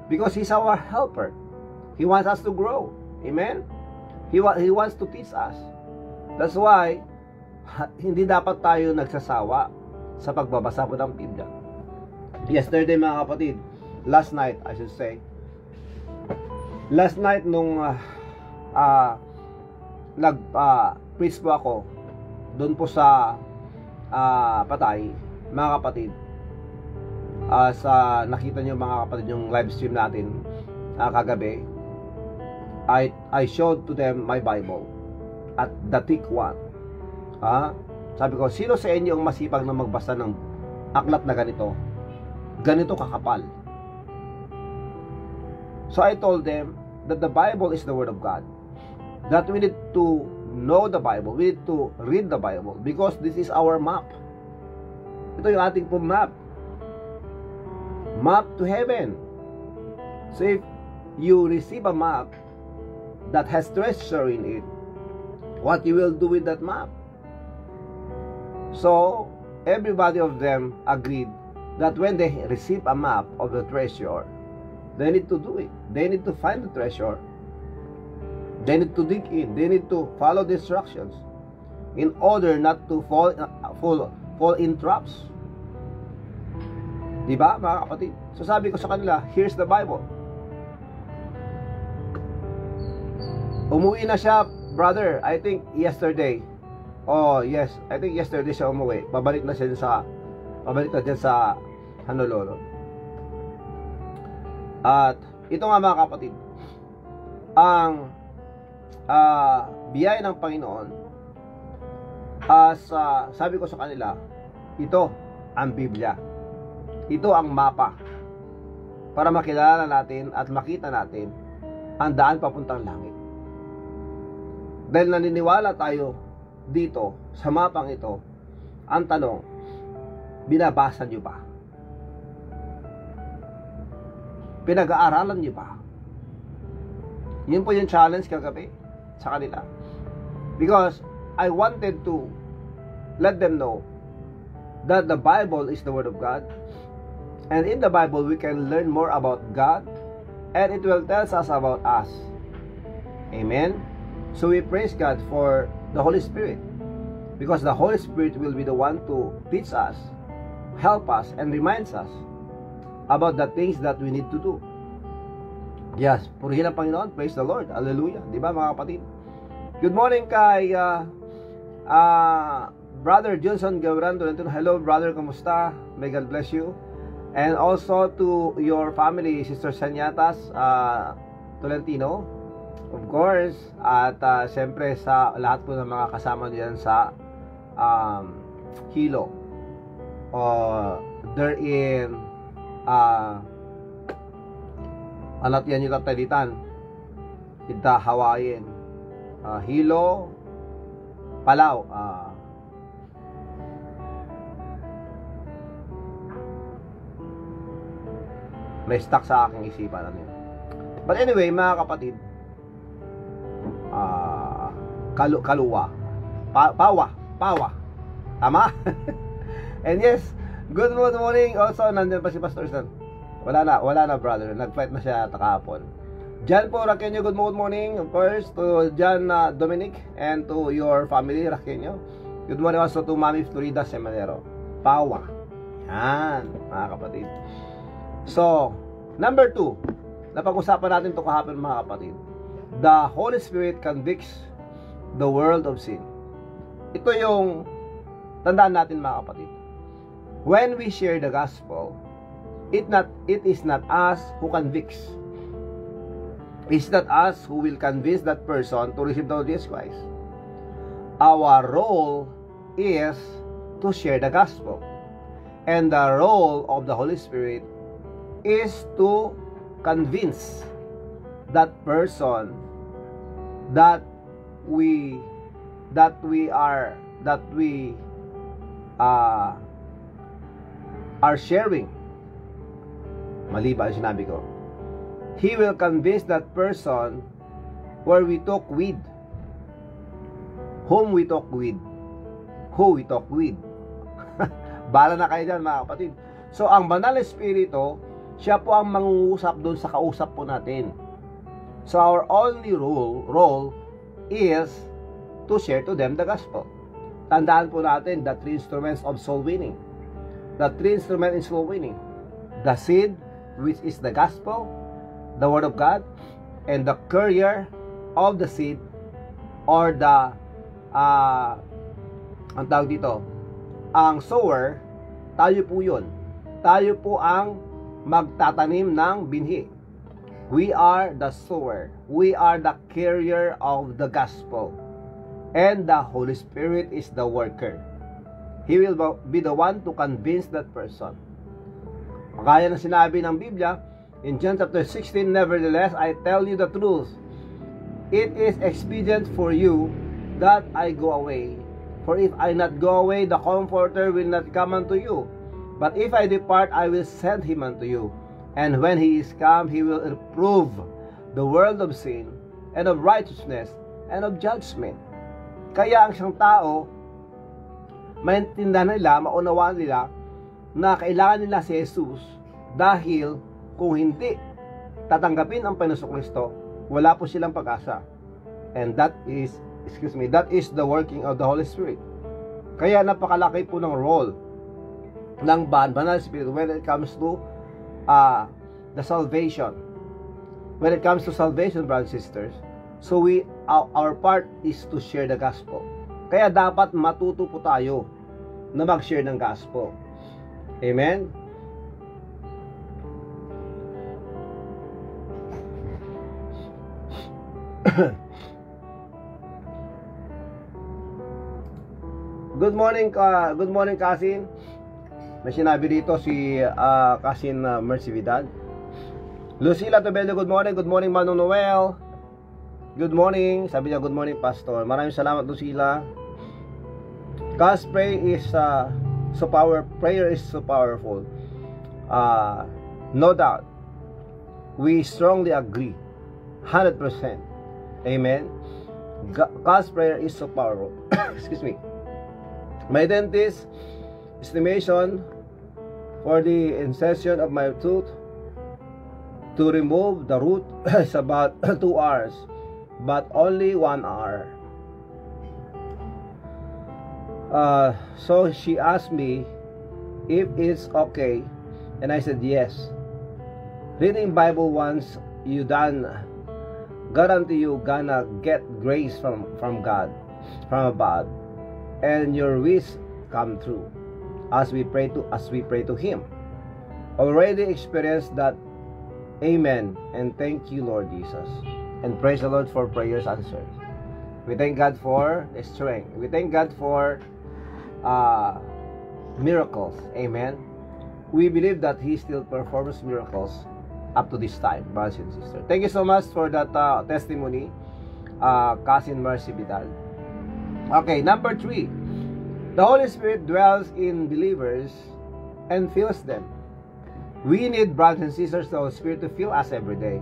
because He's our helper. He wants us to grow. Amen. He wants to teach us. That's why hindi dapat tayo nagsasawa sa pagbabasa po ng Biblia. Yesterday mga kapatid, last night I should say, last night nung nag-preach po ako doon po sa Patay, mga kapatid, sa nakita nyo mga kapatid yung live stream natin kagabi, I showed to them my Bible at the thick one. Sabi ko, sino sa inyo ang masipag na magbasa ng aklat na ganito kakapal? So I told them that the Bible is the Word of God, that we need to know the Bible, we need to read the Bible, because this is our map. Ito yung ating pong map to heaven. So if you receive a map that has treasure in it, what you will do with that map? So everybody of them agreed that when they receive a map of the treasure, they need to do it. They need to find the treasure. They need to dig in. They need to follow the instructions in order not to fall in traps. Diba mga kapatid? So sabi ko sa kanila, here's the Bible. Umuwi na siya, brother, I think yesterday. Oh yes, I think yesterday siya umuwi. Pabalik na dyan sa Honolulu. At ito nga mga kapatid, ang biyaya ng Panginoon, sabi ko sa kanila, ito ang Biblia. Ito ang mapa para makilala natin at makita natin ang daan papuntang langit. Dahil naniniwala tayo dito sa mapang ito, ang tanong, binabasa niyo ba? Pinag-aaralan niyo ba? Yun po yung challenge kagabi sa kanila. Because I wanted to let them know that the Bible is the Word of God. And in the Bible, we can learn more about God. And it will tell us about us. Amen? So we praise God for the Holy Spirit. Because the Holy Spirit will be the one to teach us, help us, and reminds us about the things that we need to do. Yes, purihin ang Panginoon. Praise the Lord. Hallelujah. Diba mga kapatid? Good morning kay Brother Johnson Gawran. Hello brother, kamusta? May God bless you. And also to your family, Sister Sanyatas Tolentino, of course. At siyempre sa lahat po ng mga kasama diyan sa Hilo. They're in alat yan yung tatalitan. Ita Hawaiian. Hilo, Palau. May stuck sa aking isipan ano yun. But anyway, mga kapatid, Kaluwa, Pawa, tama? And yes, good morning. Also, nandun pa si Pastor Stan. Wala na brother, nag-fight na siya kahapon. Jan po Raquenyo, good morning. Of course, to Jan Dominic and to your family Raquenyo. Good morning also to Mami Florida Semanero. Pawa. Yan, mga kapatid. So, number 2, napag-usapan natin ito kahapon mga kapatid. The Holy Spirit convicts the world of sin. Ito yung tandaan natin mga kapatid. When we share the gospel, it is not us who convicts. It's not us who will convince that person to receive the Lord Jesus Christ. Our role is to share the gospel. And the role of the Holy Spirit is to convince that person that we are sharing. Mali ba ang sinabi ko? He will convince that person where we talk with, whom we talk with, who we talk with. Bala na kayo dyan mga kapatid. So ang Banal Espiritu, siya po ang mangungusap doon sa kausap po natin. So our only role is to share to them the gospel. Tandaan po natin the 3 instruments of soul winning. The 3 instruments in soul winning. The seed, which is the gospel, the word of God, and the courier of the seed, or the ang tawag dito, ang sower, tayo po yun. Tayo po ang magtatanim ng binhi. We are the sower. We are the carrier of the gospel. And the Holy Spirit is the worker. He will be the one to convince that person. Kaya na sinabi ng Biblia, in John chapter 16, nevertheless, I tell you the truth. It is expedient for you that I go away. For if I not go away, the Comforter will not come unto you. But if I depart, I will send him unto you. And when he is come, he will reprove the world of sin, and of righteousness, and of judgment. Kaya ang isang tao, maintindihan nila, maunawaan nila, na kailangan nila si Jesus, dahil kung hindi tatanggapin ang Panginoong Kristo, wala po silang pag-asa. And that is the working of the Holy Spirit. Kaya napakalaki po ng role ng Banal Spirit when it comes to the salvation. When it comes to salvation, brothers and sisters, so our part is to share the gospel. Kaya dapat matuto po tayo na mag-share ng gospel. Amen? Good morning Kasin. May sinabi dito si Kasin Mercy Vidal. Lucila Tobello, good morning Manong Noel. Good morning, sabi niya good morning Pastor. Maraming salamat Lucila. Cause prayer is so powerful. No doubt. We strongly agree. 100%. Amen. God's prayer is so powerful. Excuse me. My dentist estimation for the incision of my tooth to remove the root is about 2 hours, but only 1 hour. So she asked me if it's okay, and I said yes. Reading Bible once you done, guarantee you gonna get grace from God, from above, and your wish come true as we pray to Him. Already experienced that. Amen, and thank you Lord Jesus, and praise the Lord for prayers answered. We thank God for strength. We thank God for miracles. Amen. We believe that He still performs miracles up to this time, brothers and sisters. Thank you so much for that testimony, Cousin Mercy Vidal. Okay, number 3. The Holy Spirit dwells in believers and fills them. We need, brothers and sisters, the Holy Spirit to fill us every day.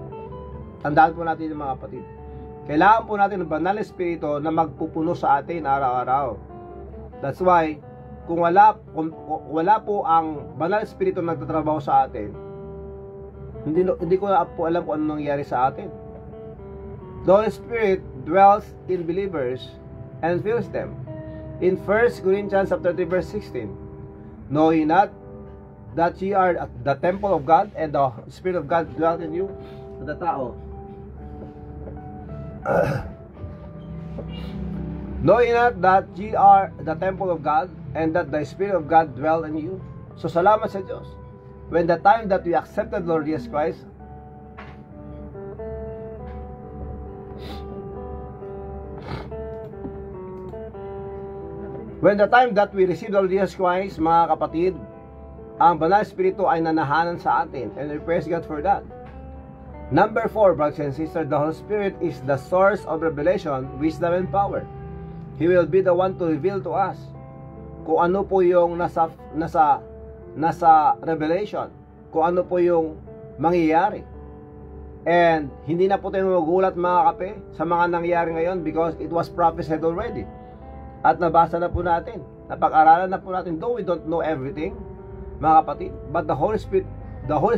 Tandaan po natin yung mga kapatid. Kailangan po natin ng banal na Espiritu na magpupuno sa atin araw-araw. That's why, kung wala po ang banal na Espiritu na nagtatrabaho sa atin, hindi ko na po alam kung ano nangyayari sa atin. The Holy Spirit dwells in believers and fills them. In 1 Corinthians chapter 3 verse 16, know ye not that ye are the temple of God and the Spirit of God dwells in you? Sa tao. Know ye not that ye are the temple of God and that the Spirit of God dwells in you? So salamat sa Diyos. When the time that we accepted Lord Jesus Christ, when the time that we received Lord Jesus Christ, mga kapatid, ang Banal Espiritu ay nanahanan sa atin, and we praise God for that. Number 4, brothers and sisters, the Holy Spirit is the source of revelation, wisdom, and power. He will be the one to reveal to us kung ano po yung nasa revelation, kung ano po yung mangyayari. And hindi na po tayo magugulat mga kape sa mga nangyayari ngayon because it was prophesied already. At nabasa na po natin, napag-aralan na po natin, though we don't know everything, mga kapatid, but the Holy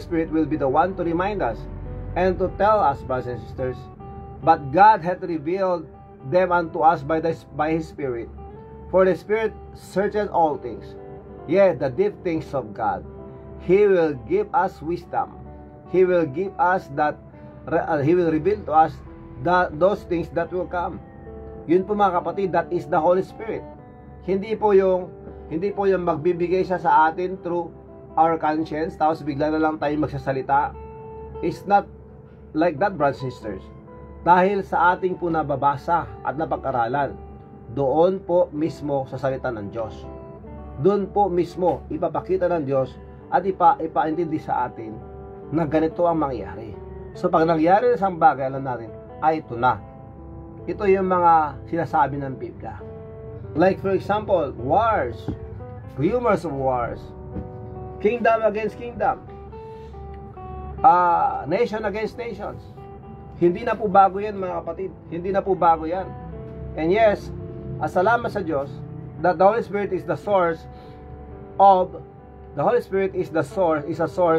Spirit will be the one to remind us and to tell us, brothers and sisters. But God hath revealed them unto us by His Spirit. For the Spirit searcheth all things, yea, the deep things of God. He will give us wisdom. He will give us that. He will reveal to us those things that will come. Yun po mga kapatid, that is the Holy Spirit. Hindi po yung magbibigay siya sa atin through our conscience, tapos bigla na lang tayo magsasalita. It's not like that, brothers and sisters. Dahil sa ating po nababasa at napag-aralan, doon po mismo sa salita ng Diyos. Doon po mismo ipapakita ng Diyos at ipaintindi sa atin na ganito ang mangyayari. So pag nangyari sa isang bagay, alam natin, ay ito na. Ito yung mga sinasabi ng Biblia. Like for example, wars, rumors of wars, kingdom against kingdom, nation against nations. Hindi na po bago yan mga kapatid. Hindi na po bago yan. And yes, salamat sa Diyos that the Holy Spirit is a source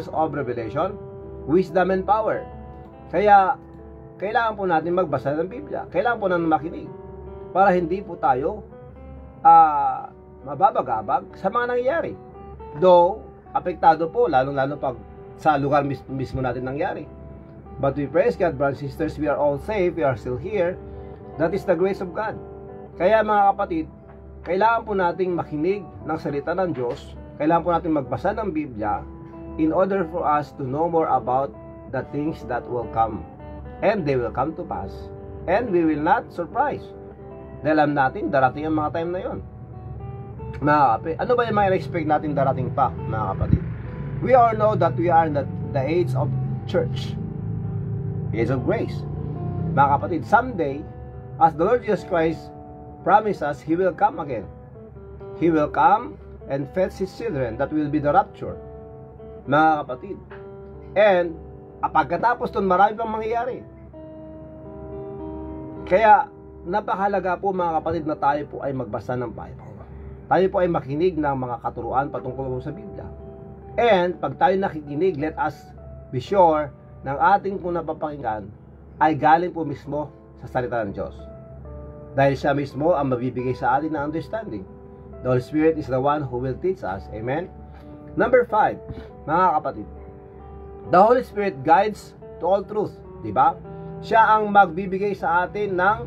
of revelation, wisdom, and power. Kaya kailangan po natin magbasa ng Biblia. Kailangan po natin makinig para hindi po tayo mababagabag sa mga nangyayari. Though, apektado po, lalo-lalo pag sa lugar mismo natin nangyari. But we praise God, brothers and sisters, we are all safe, we are still here. That is the grace of God. Kaya mga kapatid, kailangan po nating makinig ng salita ng Diyos. Kailangan po nating magbasa ng Biblia in order for us to know more about the things that will come. And they will come to pass And we will not surprise. Dahil alam natin, darating ang mga time na yon. Mga kapatid, ano ba yung mga expect natin darating pa, mga kapatid? We all know that we are in the age of church. Age of grace. Mga kapatid, someday, as the Lord Jesus Christ promised us, He will come again. He will come and fetch His children. That will be the rapture. Mga kapatid. And, pagkatapos nun, marami pang mangyayari. Kaya, napakahalaga po mga kapatid na tayo po ay magbasa ng Bible. Tayo po ay makinig ng mga katuruan patungkol po sa Biblia. And, pag tayo nakikinig, let us be sure ng ating po napapakinggan ay galing po mismo sa salita ng Diyos. Dahil siya mismo ang mabibigay sa atin ng understanding. The Holy Spirit is the one who will teach us. Amen? Number 5, mga kapatid. The Holy Spirit guides to all truth. Diba? Siya ang magbibigay sa atin ng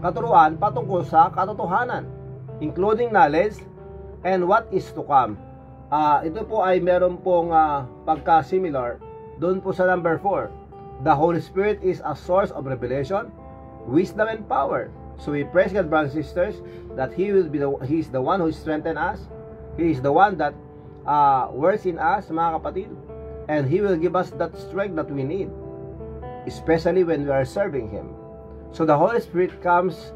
katuruan patungkol sa katotohanan, including knowledge and what is to come. Ito po ay meron pong pagka-similar doon po sa number 4. The Holy Spirit is a source of revelation, wisdom, and power. So we praise God, brothers and sisters, that He is the one who strengthens us. He is the one that works in us, mga kapatid, and He will give us that strength that we need, especially when we are serving Him. So the Holy Spirit comes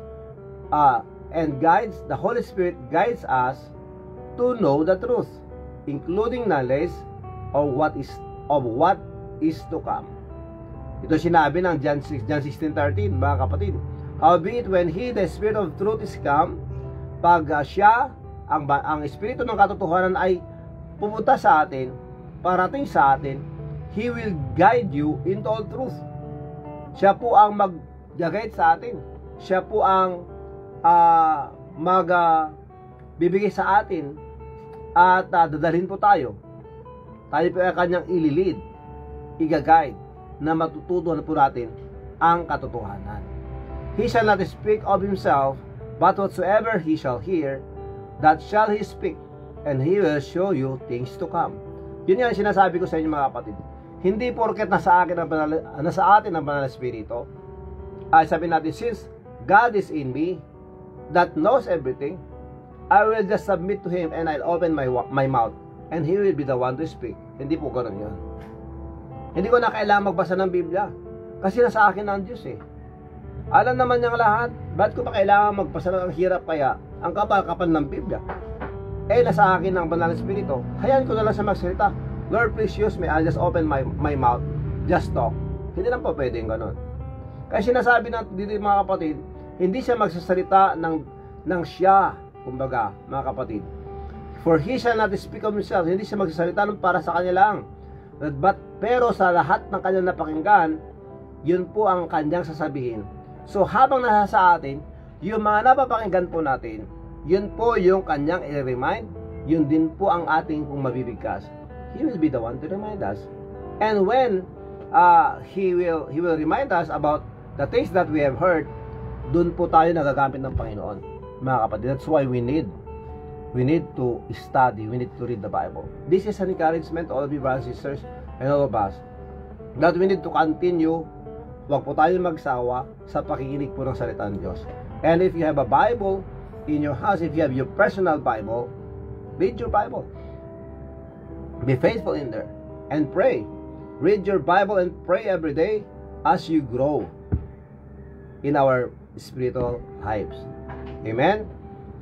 and guides. The Holy Spirit guides us to know the truth, including knowledge of what is to come. Ito sinabi ng John 16:13, mga kapatid. Howbeit when He, the Spirit of truth, is come, pag siya, ang Espiritu ng katotohanan ay pupunta sa atin, parating sa atin, He will guide you into all truth. Siya po ang mag-guide sa atin. Siya po ang bibigay sa atin at dadalhin po tayo. Tayo po ay kanyang ililid, i-guide, na matututunan po natin ang katotohanan. He shall not speak of himself, but whatsoever he shall hear, that shall he speak, and he will show you things to come. Yun nga sinasabi ko sa inyo, mga kapatid. Hindi porket nasa atin ang banal na Espiritu, ay sabi natin, since God is in me, that knows everything, I will just submit to Him and I'll open my mouth, and He will be the one to speak. Hindi po ganun yun. Hindi ko na kailangan magbasa ng Biblia, kasi nasa akin ang Diyos eh. Alam naman niyang lahat. Ba't ko pa kailangan magbasa ng hirap kaya ang kapal-kapal ng Biblia? Nasa akin ang banal na Espiritu. Hayaan ko na lang siya magsalita. Lord, please use me. I'll just open my mouth. Just talk. Hindi lang po pwedeng ganun. Kaya sinasabi natin dito, mga kapatid, hindi siya magsasalita ng siya, kumbaga, mga kapatid. For He shall not speak of Himself. Hindi siya magsasalita ng para sa kanya lang. Pero sa lahat ng kanyang napakinggan, yun po ang kanyang sasabihin. So habang nasa sa atin, yung mga napapakinggan po natin, yun po yung kanyang i-remind, yun din po ang ating pong mabibigkas. He will be the one to remind us. And when He will remind us about the things that we have heard, dun po tayo nagagamit ng Panginoon, mga kapatid. That's why we need to study, we need to read the Bible. This is an encouragement to all of you, brothers and sisters, and all of us, that we need to continue. Huwag po tayo magsawa sa pakikinig po ng salita ng Diyos. And if you have a Bible in your house, if you have your personal Bible, read your Bible. Be faithful in there and pray. Read your Bible and pray every day as you grow in our spiritual lives. Amen?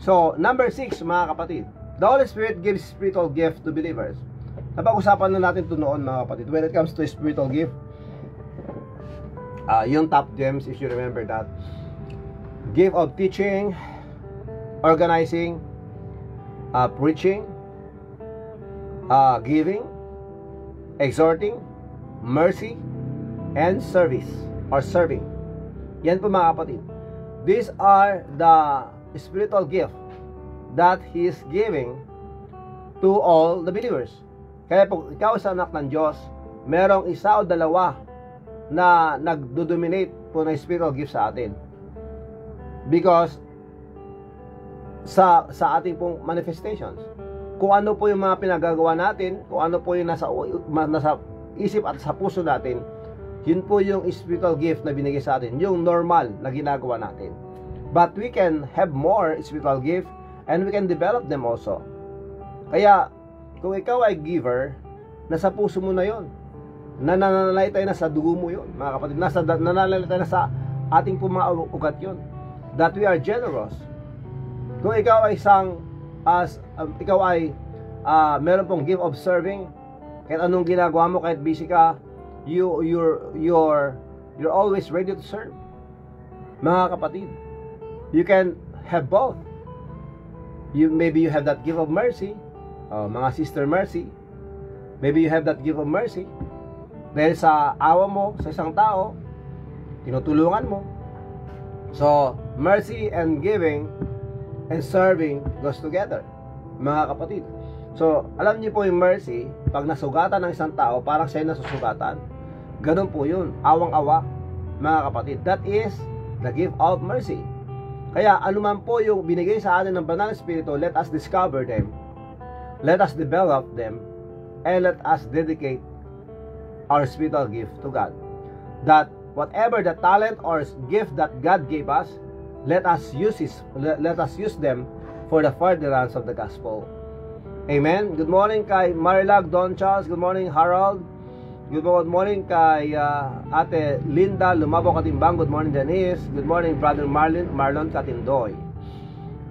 So, number 6, mga kapatid. The Holy Spirit gives spiritual gift to believers. Napag-usapan na natin ito noon, mga kapatid. When it comes to spiritual gift, yung top gems, if you remember that. Gift of teaching, organizing, preaching, giving, exhorting, mercy, and service, or serving. Yan po, mga kapatid. These are the spiritual gift that He is giving to all the believers. Kaya po, ikaw sa anak ng Diyos, merong isa o dalawa na nagdo-dominate po ng spiritual gift sa atin. Because sa ating pong manifestations, kung ano po yung mga pinagagawa natin, kung ano po yung nasa isip at sa puso natin, Yun po yung spiritual gift na binigay sa atin, yung normal na ginagawa natin. But we can have more spiritual gift and we can develop them also. Kaya, kung ikaw ay giver, nasa puso mo na yun. Nananalaytay na sa dugo mo yun, mga kapatid. Nananalaytay na sa ating mga ugat yun. That we are generous. Kung ikaw ay meron pong gift of serving, kahit anong ginagawa mo, kahit busy ka, you're always ready to serve. Mga kapatid, you can have both. Maybe you have that gift of mercy, mga sister mercy. Maybe you have that gift of mercy. Dahil sa awa mo sa isang tao, tinutulungan mo. So, mercy and giving and serving goes together, mga kapatid. So, alam niyo po yung mercy, pag nasugatan ng isang tao, parang siya nasusugatan. Ganun po yun, awang-awa, mga kapatid. That is the gift of mercy. Kaya, anuman po yung binigay sa atin ng Banal na Espiritu, let us discover them, let us develop them, and let us dedicate our spiritual gift to God. That whatever the talent or gift that God gave us, let us use them for the furtherance of the gospel. Amen. Good morning kay Marilag Don Charles. Good morning Harold. Good morning kay Ate Linda Lumabo Katimbang. Good morning Janice. Good morning Brother Marlon Katindoy.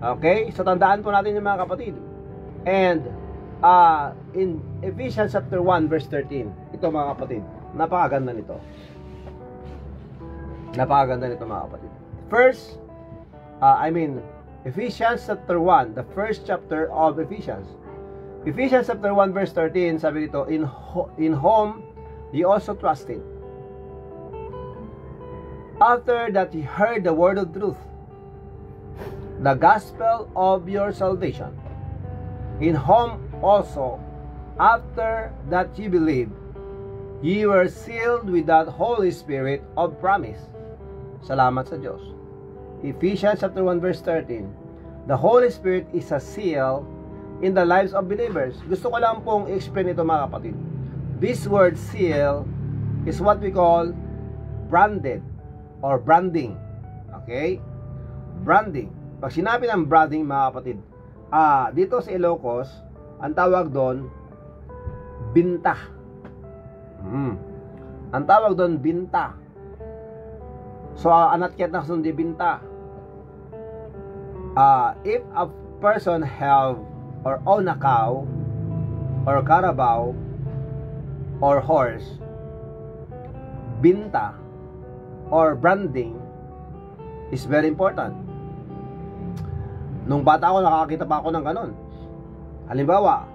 Okay, so tandaan po natin yung mga kapatid. And in Ephesians chapter 1 verse 13, ito mga kapatid, napakaganda nito. Napakaganda nito mga kapatid. First, Ephesians chapter 1, the first chapter of Ephesians. Ephesians chapter 1 verse 13, sabi dito, in whom ye also trusted, after that ye heard the word of truth, the gospel of your salvation, in whom also, after that ye believed, ye were sealed with that Holy Spirit of promise. Salamat sa Diyos. Ephesians chapter 1 verse 13. The Holy Spirit is a seal in the lives of believers. Gusto ko lang pong i-explain ito mga kapatid. This word seal is what we call branded or branding. Okay? Branding. Pag sinabi ng branding mga kapatid, dito sa Ilocos, ang tawag doon, binta. Ang tawag doon, binta. So, anakyat na sundi binta. If a person have or own a cow or carabao or horse, binta or branding is very important. Nung bata ako, nakakita pa ako ng ganon. Halimbawa,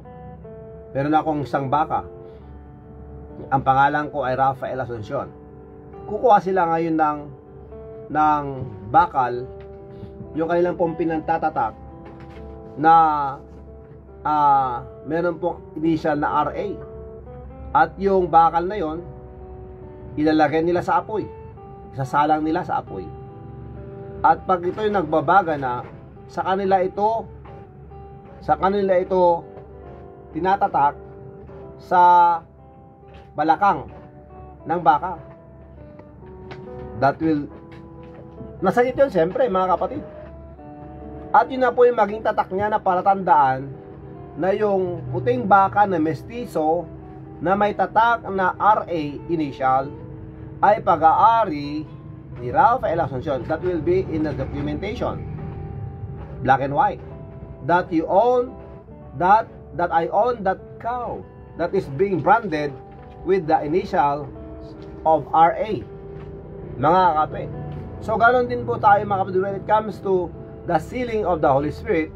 meron akong isang baka. Ang pangalan ko ay Rafael Asuncion. Kukuha sila ngayon ng bakal, yung kanilang pong pinantatatak na meron pong initial na RA. At yung bakal na yon, ilalagay nila sa apoy. Isasalang nila sa apoy. At pag ito yung nagbabaga na, sa kanila ito tinatatak sa balakang ng baka. That will, masakit yun siyempre mga kapatid. At yun na po yung maging tatak niya na para tandaan na yung puting baka na mestizo na may tatak na RA initial ay pag-aari ni Rafael Asuncion. That will be in the documentation, black and white, that you own, that I own that cow that is being branded with the initial of RA. Mga kape. So ganoon din po tayo mga kapatid when it comes to the sealing of the Holy Spirit.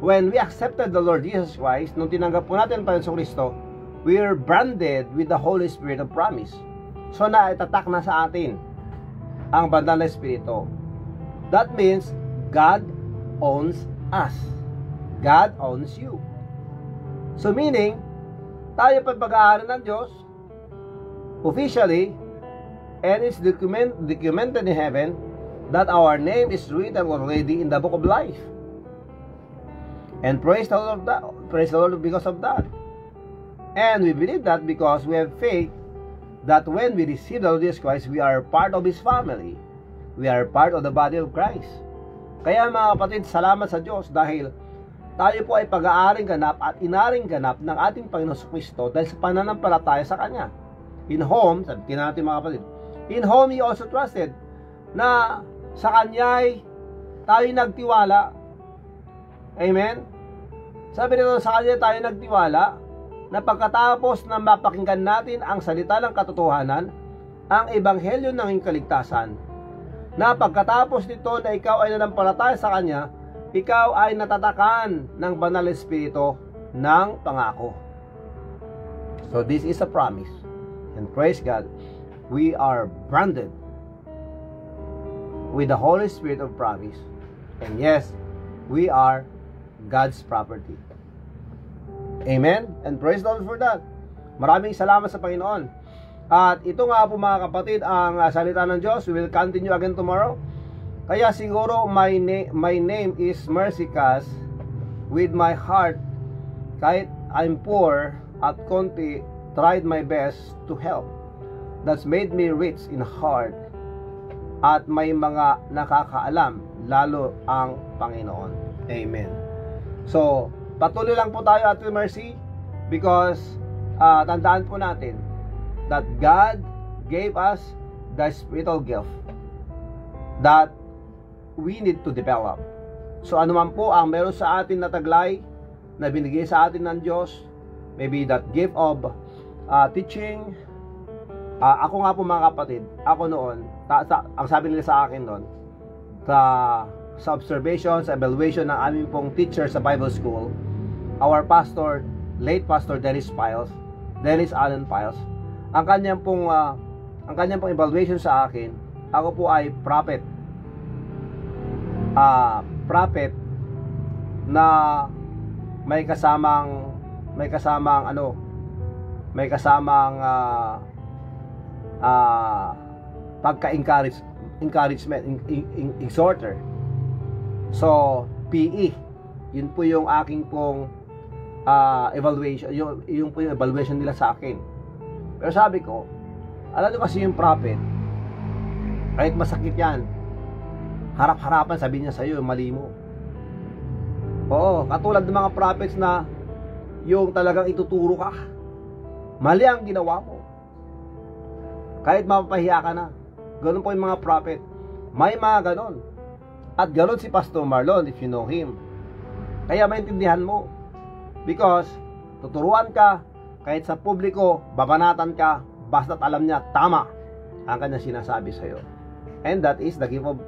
When we accepted the Lord Jesus Christ, nung tinanggap po natin ang Panginoong Kristo, we are branded with the Holy Spirit of promise. So naitatak na sa atin ang banal na Espiritu. That means God owns us. God owns you. So meaning, tayo pag-aari ng Diyos officially, and it's documented in heaven that our name is written already in the book of life. And praise the Lord of that. Praise the Lord because of that. And we believe that because we have faith that when we receive the Lord Jesus Christ, we are part of His family. We are part of the body of Christ. Kaya mga kapatid, salamat sa Diyos dahil tayo po ay pag-aaring ganap at inaring ganap ng ating Panginoon Kristo dahil sa pananampalataya sa Kanya. In whom, sabihin natin mga kapatid, in whom He also trusted, na sa Kanya'y tayo nagtiwala. Amen? Sabi nito, sa Kanya tayo nagtiwala, na pagkatapos na mapakinggan natin ang salita ng katotohanan, ang ebanghelyo ng kaligtasan, na pagkatapos nito na ikaw ay nanampalataya sa Kanya, ikaw ay natatakan ng Banal na Espiritu ng pangako. So this is a promise. And praise God, we are branded with the Holy Spirit of promise. And yes, we are God's property. Amen? And praise the Lord for that. Maraming salamat sa Panginoon. At ito nga po mga kapatid, ang salita ng Diyos. We will continue again tomorrow. Kaya siguro my name is Mercy, with my heart, kahit I'm poor at konti, tried my best to help. That's made me rich in heart. At may mga nakakaalam, lalo ang Panginoon. Amen. So, patuloy lang po tayo, Ate Mercy, because tandaan po natin that God gave us the spiritual gift that we need to develop. So ano man po ang meron sa atin na taglay na binigay sa atin ng Diyos, maybe that gift of teaching. Ako nga po mga kapatid, ako noon, ang sabi nila sa akin noon, sa observation, sa evaluation ng aming pong teacher sa Bible School, our pastor, late pastor Dennis Allen Piles, ang kanyang pong evaluation sa akin, ako po ay prophet na may kasamang encouragement, exhorter. So PE, yun po yung aking pong evaluation, yung po yung evaluation nila sa akin. Pero sabi ko, alam nyo kasi yung prophet, kahit masakit yan, harap-harapan sabi niya sa'yo, mali mo. Oo, katulad ng mga prophets na yung talagang ituturo ka, mali ang ginawa mo, kahit mapapahiya ka na. Ganun po yung mga prophet. May mga ganon. At ganon si Pastor Marlon, if you know him. Kaya maintindihan mo, because tuturuan ka, kahit sa publiko, babanatan ka, basta't alam niya tama ang kanyang sinasabi sa'yo. And that is the gift of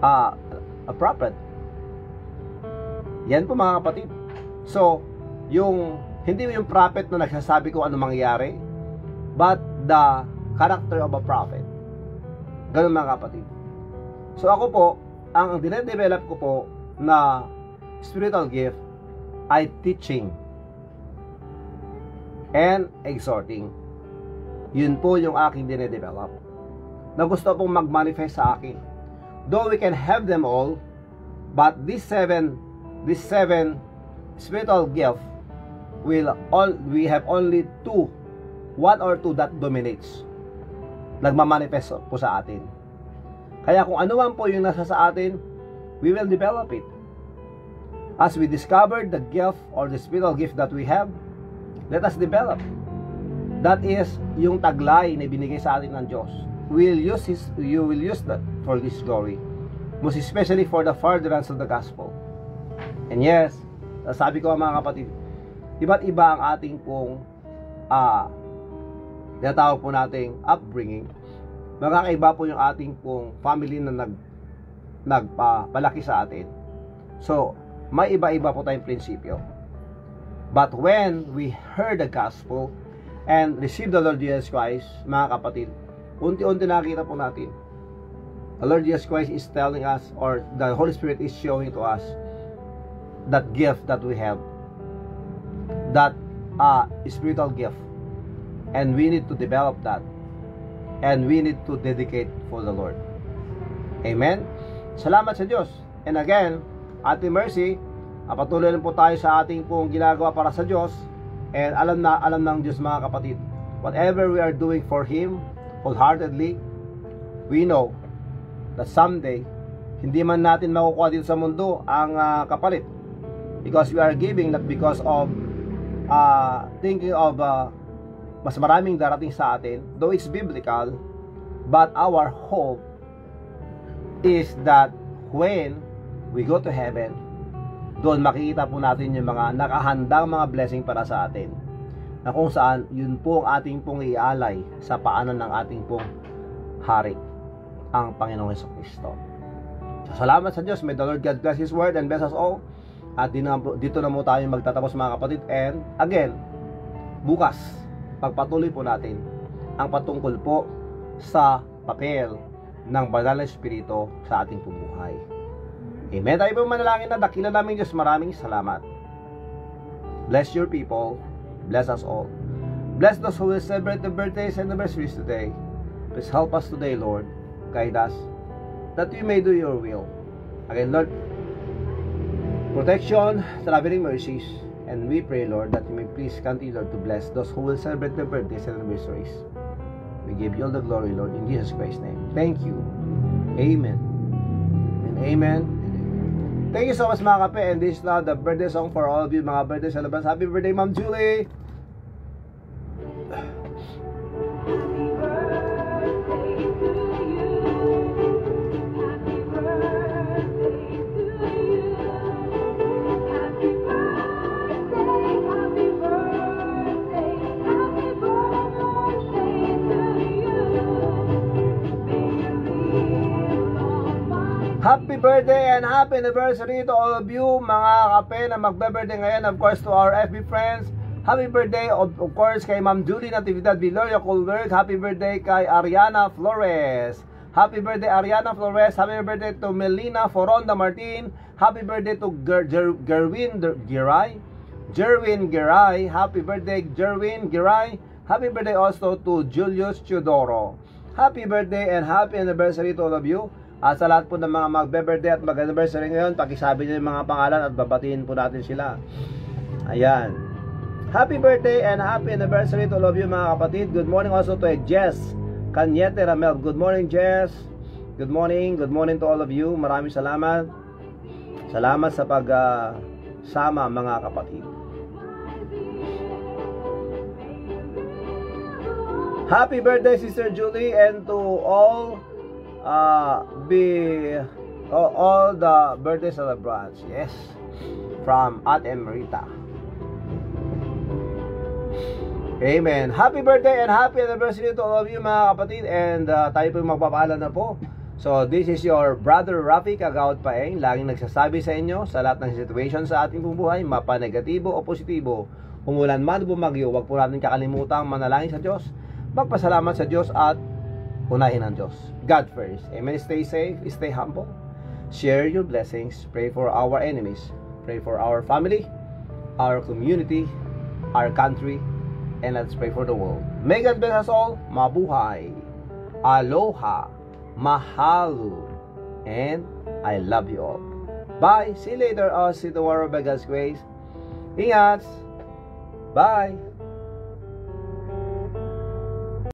a prophet. Yan po mga kapatid. So, hindi yung prophet na nagsasabi kung ano mangyayari, but the character of a prophet. Ganun mga kapatid. So ako po, ang dinedevelop ko po na spiritual gift ay teaching and exhorting. Yun po yung aking dinedevelop na gusto pong mag-manifest sa akin. Though we can have them all, but these seven spiritual gift we have only one or two that dominates, nagmamanifest po sa atin. Kaya kung ano man po yung nasa sa atin, we will develop it. As we discover the gift or the spiritual gift that we have, let us develop. That is yung taglay na binigay sa atin ng Diyos. You will use that for His glory, most especially for the furtherance of the gospel. And yes, sabi ko mga kapatid, iba't iba ang ating pong tinatawag po nating upbringing. Magkakaiba po yung ating pong family na nagpalaki sa atin. So, may iba-iba po tayong prinsipyo. But when we heard the gospel and received the Lord Jesus Christ, mga kapatid, unti-unti nakita po natin, the Lord Jesus Christ is telling us, or the Holy Spirit is showing to us that gift that we have, that spiritual gift, and we need to develop that, and we need to dedicate for the Lord. Amen? Salamat sa Diyos. And again, Ate Mercy, patuloy lang po tayo sa ating pong ginagawa para sa Diyos, and alam ng Diyos mga kapatid, whatever we are doing for Him wholeheartedly, we know that someday, hindi man natin makukuha dito sa mundo ang kapalit. Because we are giving not because of thinking of mas maraming darating sa atin, though it's biblical, but our hope is that when we go to heaven, doon makikita po natin yung mga nakahandang mga blessing para sa atin, na kung saan yun po ang ating pong ialay sa paanan ng ating pong hari, ang Panginoong Jesucristo. So, salamat sa Diyos. May the Lord God bless His word and bless us all. At dito na mo tayo magtatapos, mga kapatid. And again, bukas pagpatuloy po natin ang patungkol po sa papel ng Banal na Espiritu sa ating buhay. Amen. Tayo po manalangin na dakilan namin Diyos. Maraming salamat. Bless your people. Bless us all. Bless those who will celebrate the birthdays and anniversaries today. Please help us today, Lord. Guide us that we may do your will. Again, Lord, protection, traveling mercies, and we pray, Lord, that you may please continue, Lord, to bless those who will celebrate their birthdays and anniversaries. We give you all the glory, Lord, in Jesus Christ's name. Thank you. Amen. And amen. Thank you so much, mga kape. And this is now the birthday song for all of you, mga birthday celebrants. Happy birthday, Ma'am Julie! Happy birthday and happy anniversary to all of you, mga kape na magbe-birthday ngayon. Of course, to our FB friends, happy birthday of course kay Ma'am Julie Natividad Viloria Colbert. Happy birthday kay Ariana Flores. Happy birthday Ariana Flores. Happy birthday to Melina Foronda Martin. Happy birthday to Gerwin Giray. Happy birthday Gerwin Giray. Happy birthday also to Julius Teodoro. Happy birthday and happy anniversary to all of you. At sa lahat po ng mga magbe-birthday at mag-anniversary ngayon, pakisabi niyo yung mga pangalan at babatiin po natin sila. Ayan. Happy birthday and happy anniversary to all of you, mga kapatid. Good morning also to Jess Cañete Ramel. Good morning, Jess. Good morning to all of you. Maraming salamat. Salamat sa pagsama, mga kapatid. Happy birthday, Sister Julie, and to all all the birthday celebrants. Yes, from Ate Emerita. Amen. Happy birthday and happy anniversary to all of you, mga kapatid. And tayo po magpapaalam na po. So this is your brother Rafi Kagaot Paeng, laging nagsasabi sa inyo sa lahat ng situation sa ating buhay, mapa-negatibo o positibo, umulan man o bumagyo, wag po natin kakalimutang manalangin sa Diyos, magpasalamat sa Diyos at unahin ang Diyos. God first. Amen. Stay safe, stay humble, share your blessings, pray for our enemies, pray for our family, our community, our country, and let's pray for the world. May God bless us all. Mabuhay. Aloha. Mahalo. And I love you all. Bye. See you later. I'll see you tomorrow by God's grace. Ingat. Bye.